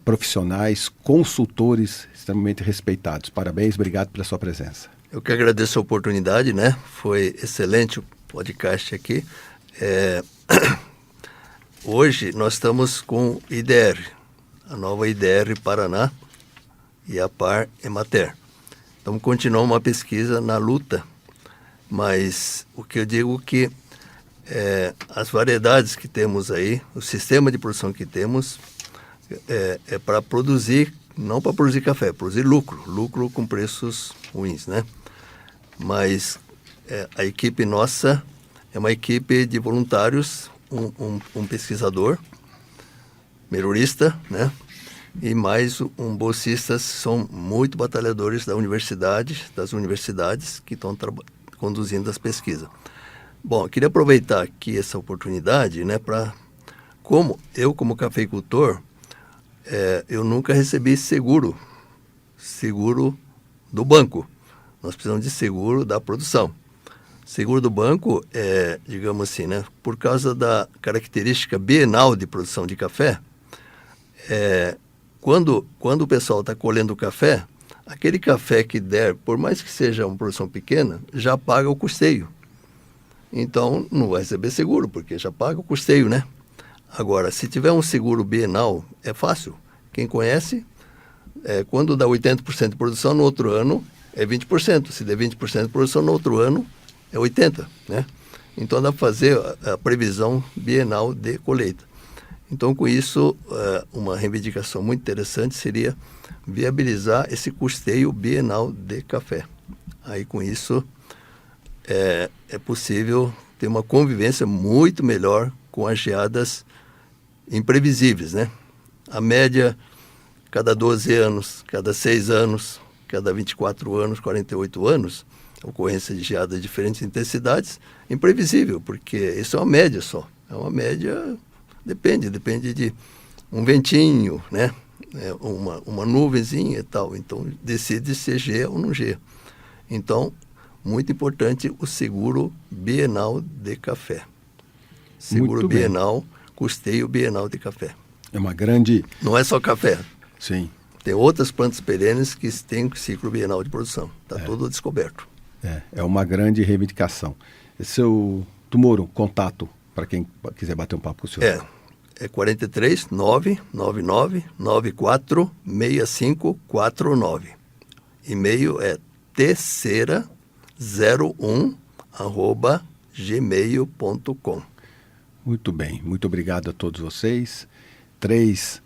Speaker 1: profissionais, consultores extremamente respeitados. Parabéns, obrigado pela sua presença.
Speaker 4: Eu que agradeço a oportunidade, né? Foi excelente o podcast aqui. Hoje nós estamos com IDR, a nova IDR Paraná, IAPAR Emater. Estamos continuando uma pesquisa na luta, mas o que eu digo que as variedades que temos aí, o sistema de produção que temos é para produzir, não para produzir café, produzir lucro com preços ruins, né? Mas a equipe nossa é uma equipe de voluntários, um pesquisador, melhorista, né? E mais bolsistas, são muito batalhadores das universidades que estão conduzindo as pesquisas. Bom, eu queria aproveitar aqui essa oportunidade, né, como cafeicultor, eu nunca recebi seguro do banco. Nós precisamos de seguro da produção. Seguro do banco digamos assim, né, por causa da característica bienal de produção de café, quando o pessoal está colhendo o café, aquele café que der, por mais que seja uma produção pequena, já paga o custeio. Então, não vai receber seguro, porque já paga o custeio, né? Agora, se tiver um seguro bienal, é fácil. Quem conhece, quando dá 80% de produção, no outro ano é 20%. Se der 20% de produção, no outro ano é 80%, né? Então, dá para fazer a previsão bienal de colheita. Então, com isso, uma reivindicação muito interessante seria viabilizar esse custeio bienal de café. Aí, com isso, é possível ter uma convivência muito melhor com as geadas imprevisíveis, né? A média, cada 12 anos, cada 6 anos, cada 24 anos, 48 anos, a ocorrência de geadas de diferentes intensidades, imprevisível, porque isso é uma média só. É uma média, depende de um ventinho, né? Uma nuvenzinha e tal. Então, decide se G ou não G. Então, muito importante o seguro bienal de café. Seguro bienal, custeio bienal de café.
Speaker 1: É uma grande...
Speaker 4: Não é só café.
Speaker 1: Sim.
Speaker 4: Tem outras plantas perenes que têm ciclo bienal de produção. Está tudo descoberto.
Speaker 1: É uma grande reivindicação. Seu Moro, contato para quem quiser bater um papo com o senhor.
Speaker 4: É 43 999 94 6549. E-mail é tcera01@gmail.com.
Speaker 1: Muito bem, muito obrigado a todos vocês. 3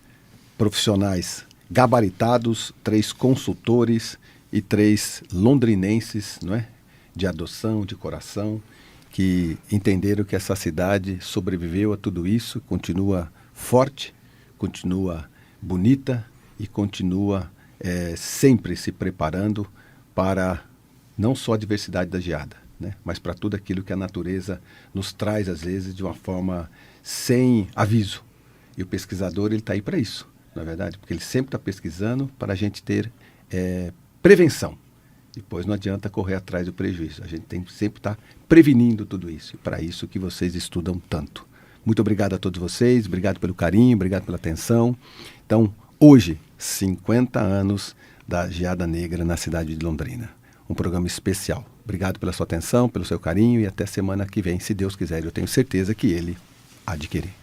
Speaker 1: profissionais gabaritados, 3 consultores e 3 londrinenses, não é? De adoção, de coração, que entenderam que essa cidade sobreviveu a tudo isso, continua forte, continua bonita e continua sempre se preparando para não só a diversidade da geada, né? Mas para tudo aquilo que a natureza nos traz, às vezes, de uma forma sem aviso. E o pesquisador, ele está aí para isso, na verdade, porque ele sempre está pesquisando para a gente ter prevenção. Depois não adianta correr atrás do prejuízo. A gente tem que sempre estar prevenindo tudo isso. E para isso que vocês estudam tanto. Muito obrigado a todos vocês, obrigado pelo carinho, obrigado pela atenção. Então, hoje, 50 anos da Geada Negra na cidade de Londrina. Um programa especial. Obrigado pela sua atenção, pelo seu carinho e até semana que vem, se Deus quiser. Eu tenho certeza que Ele há de querer.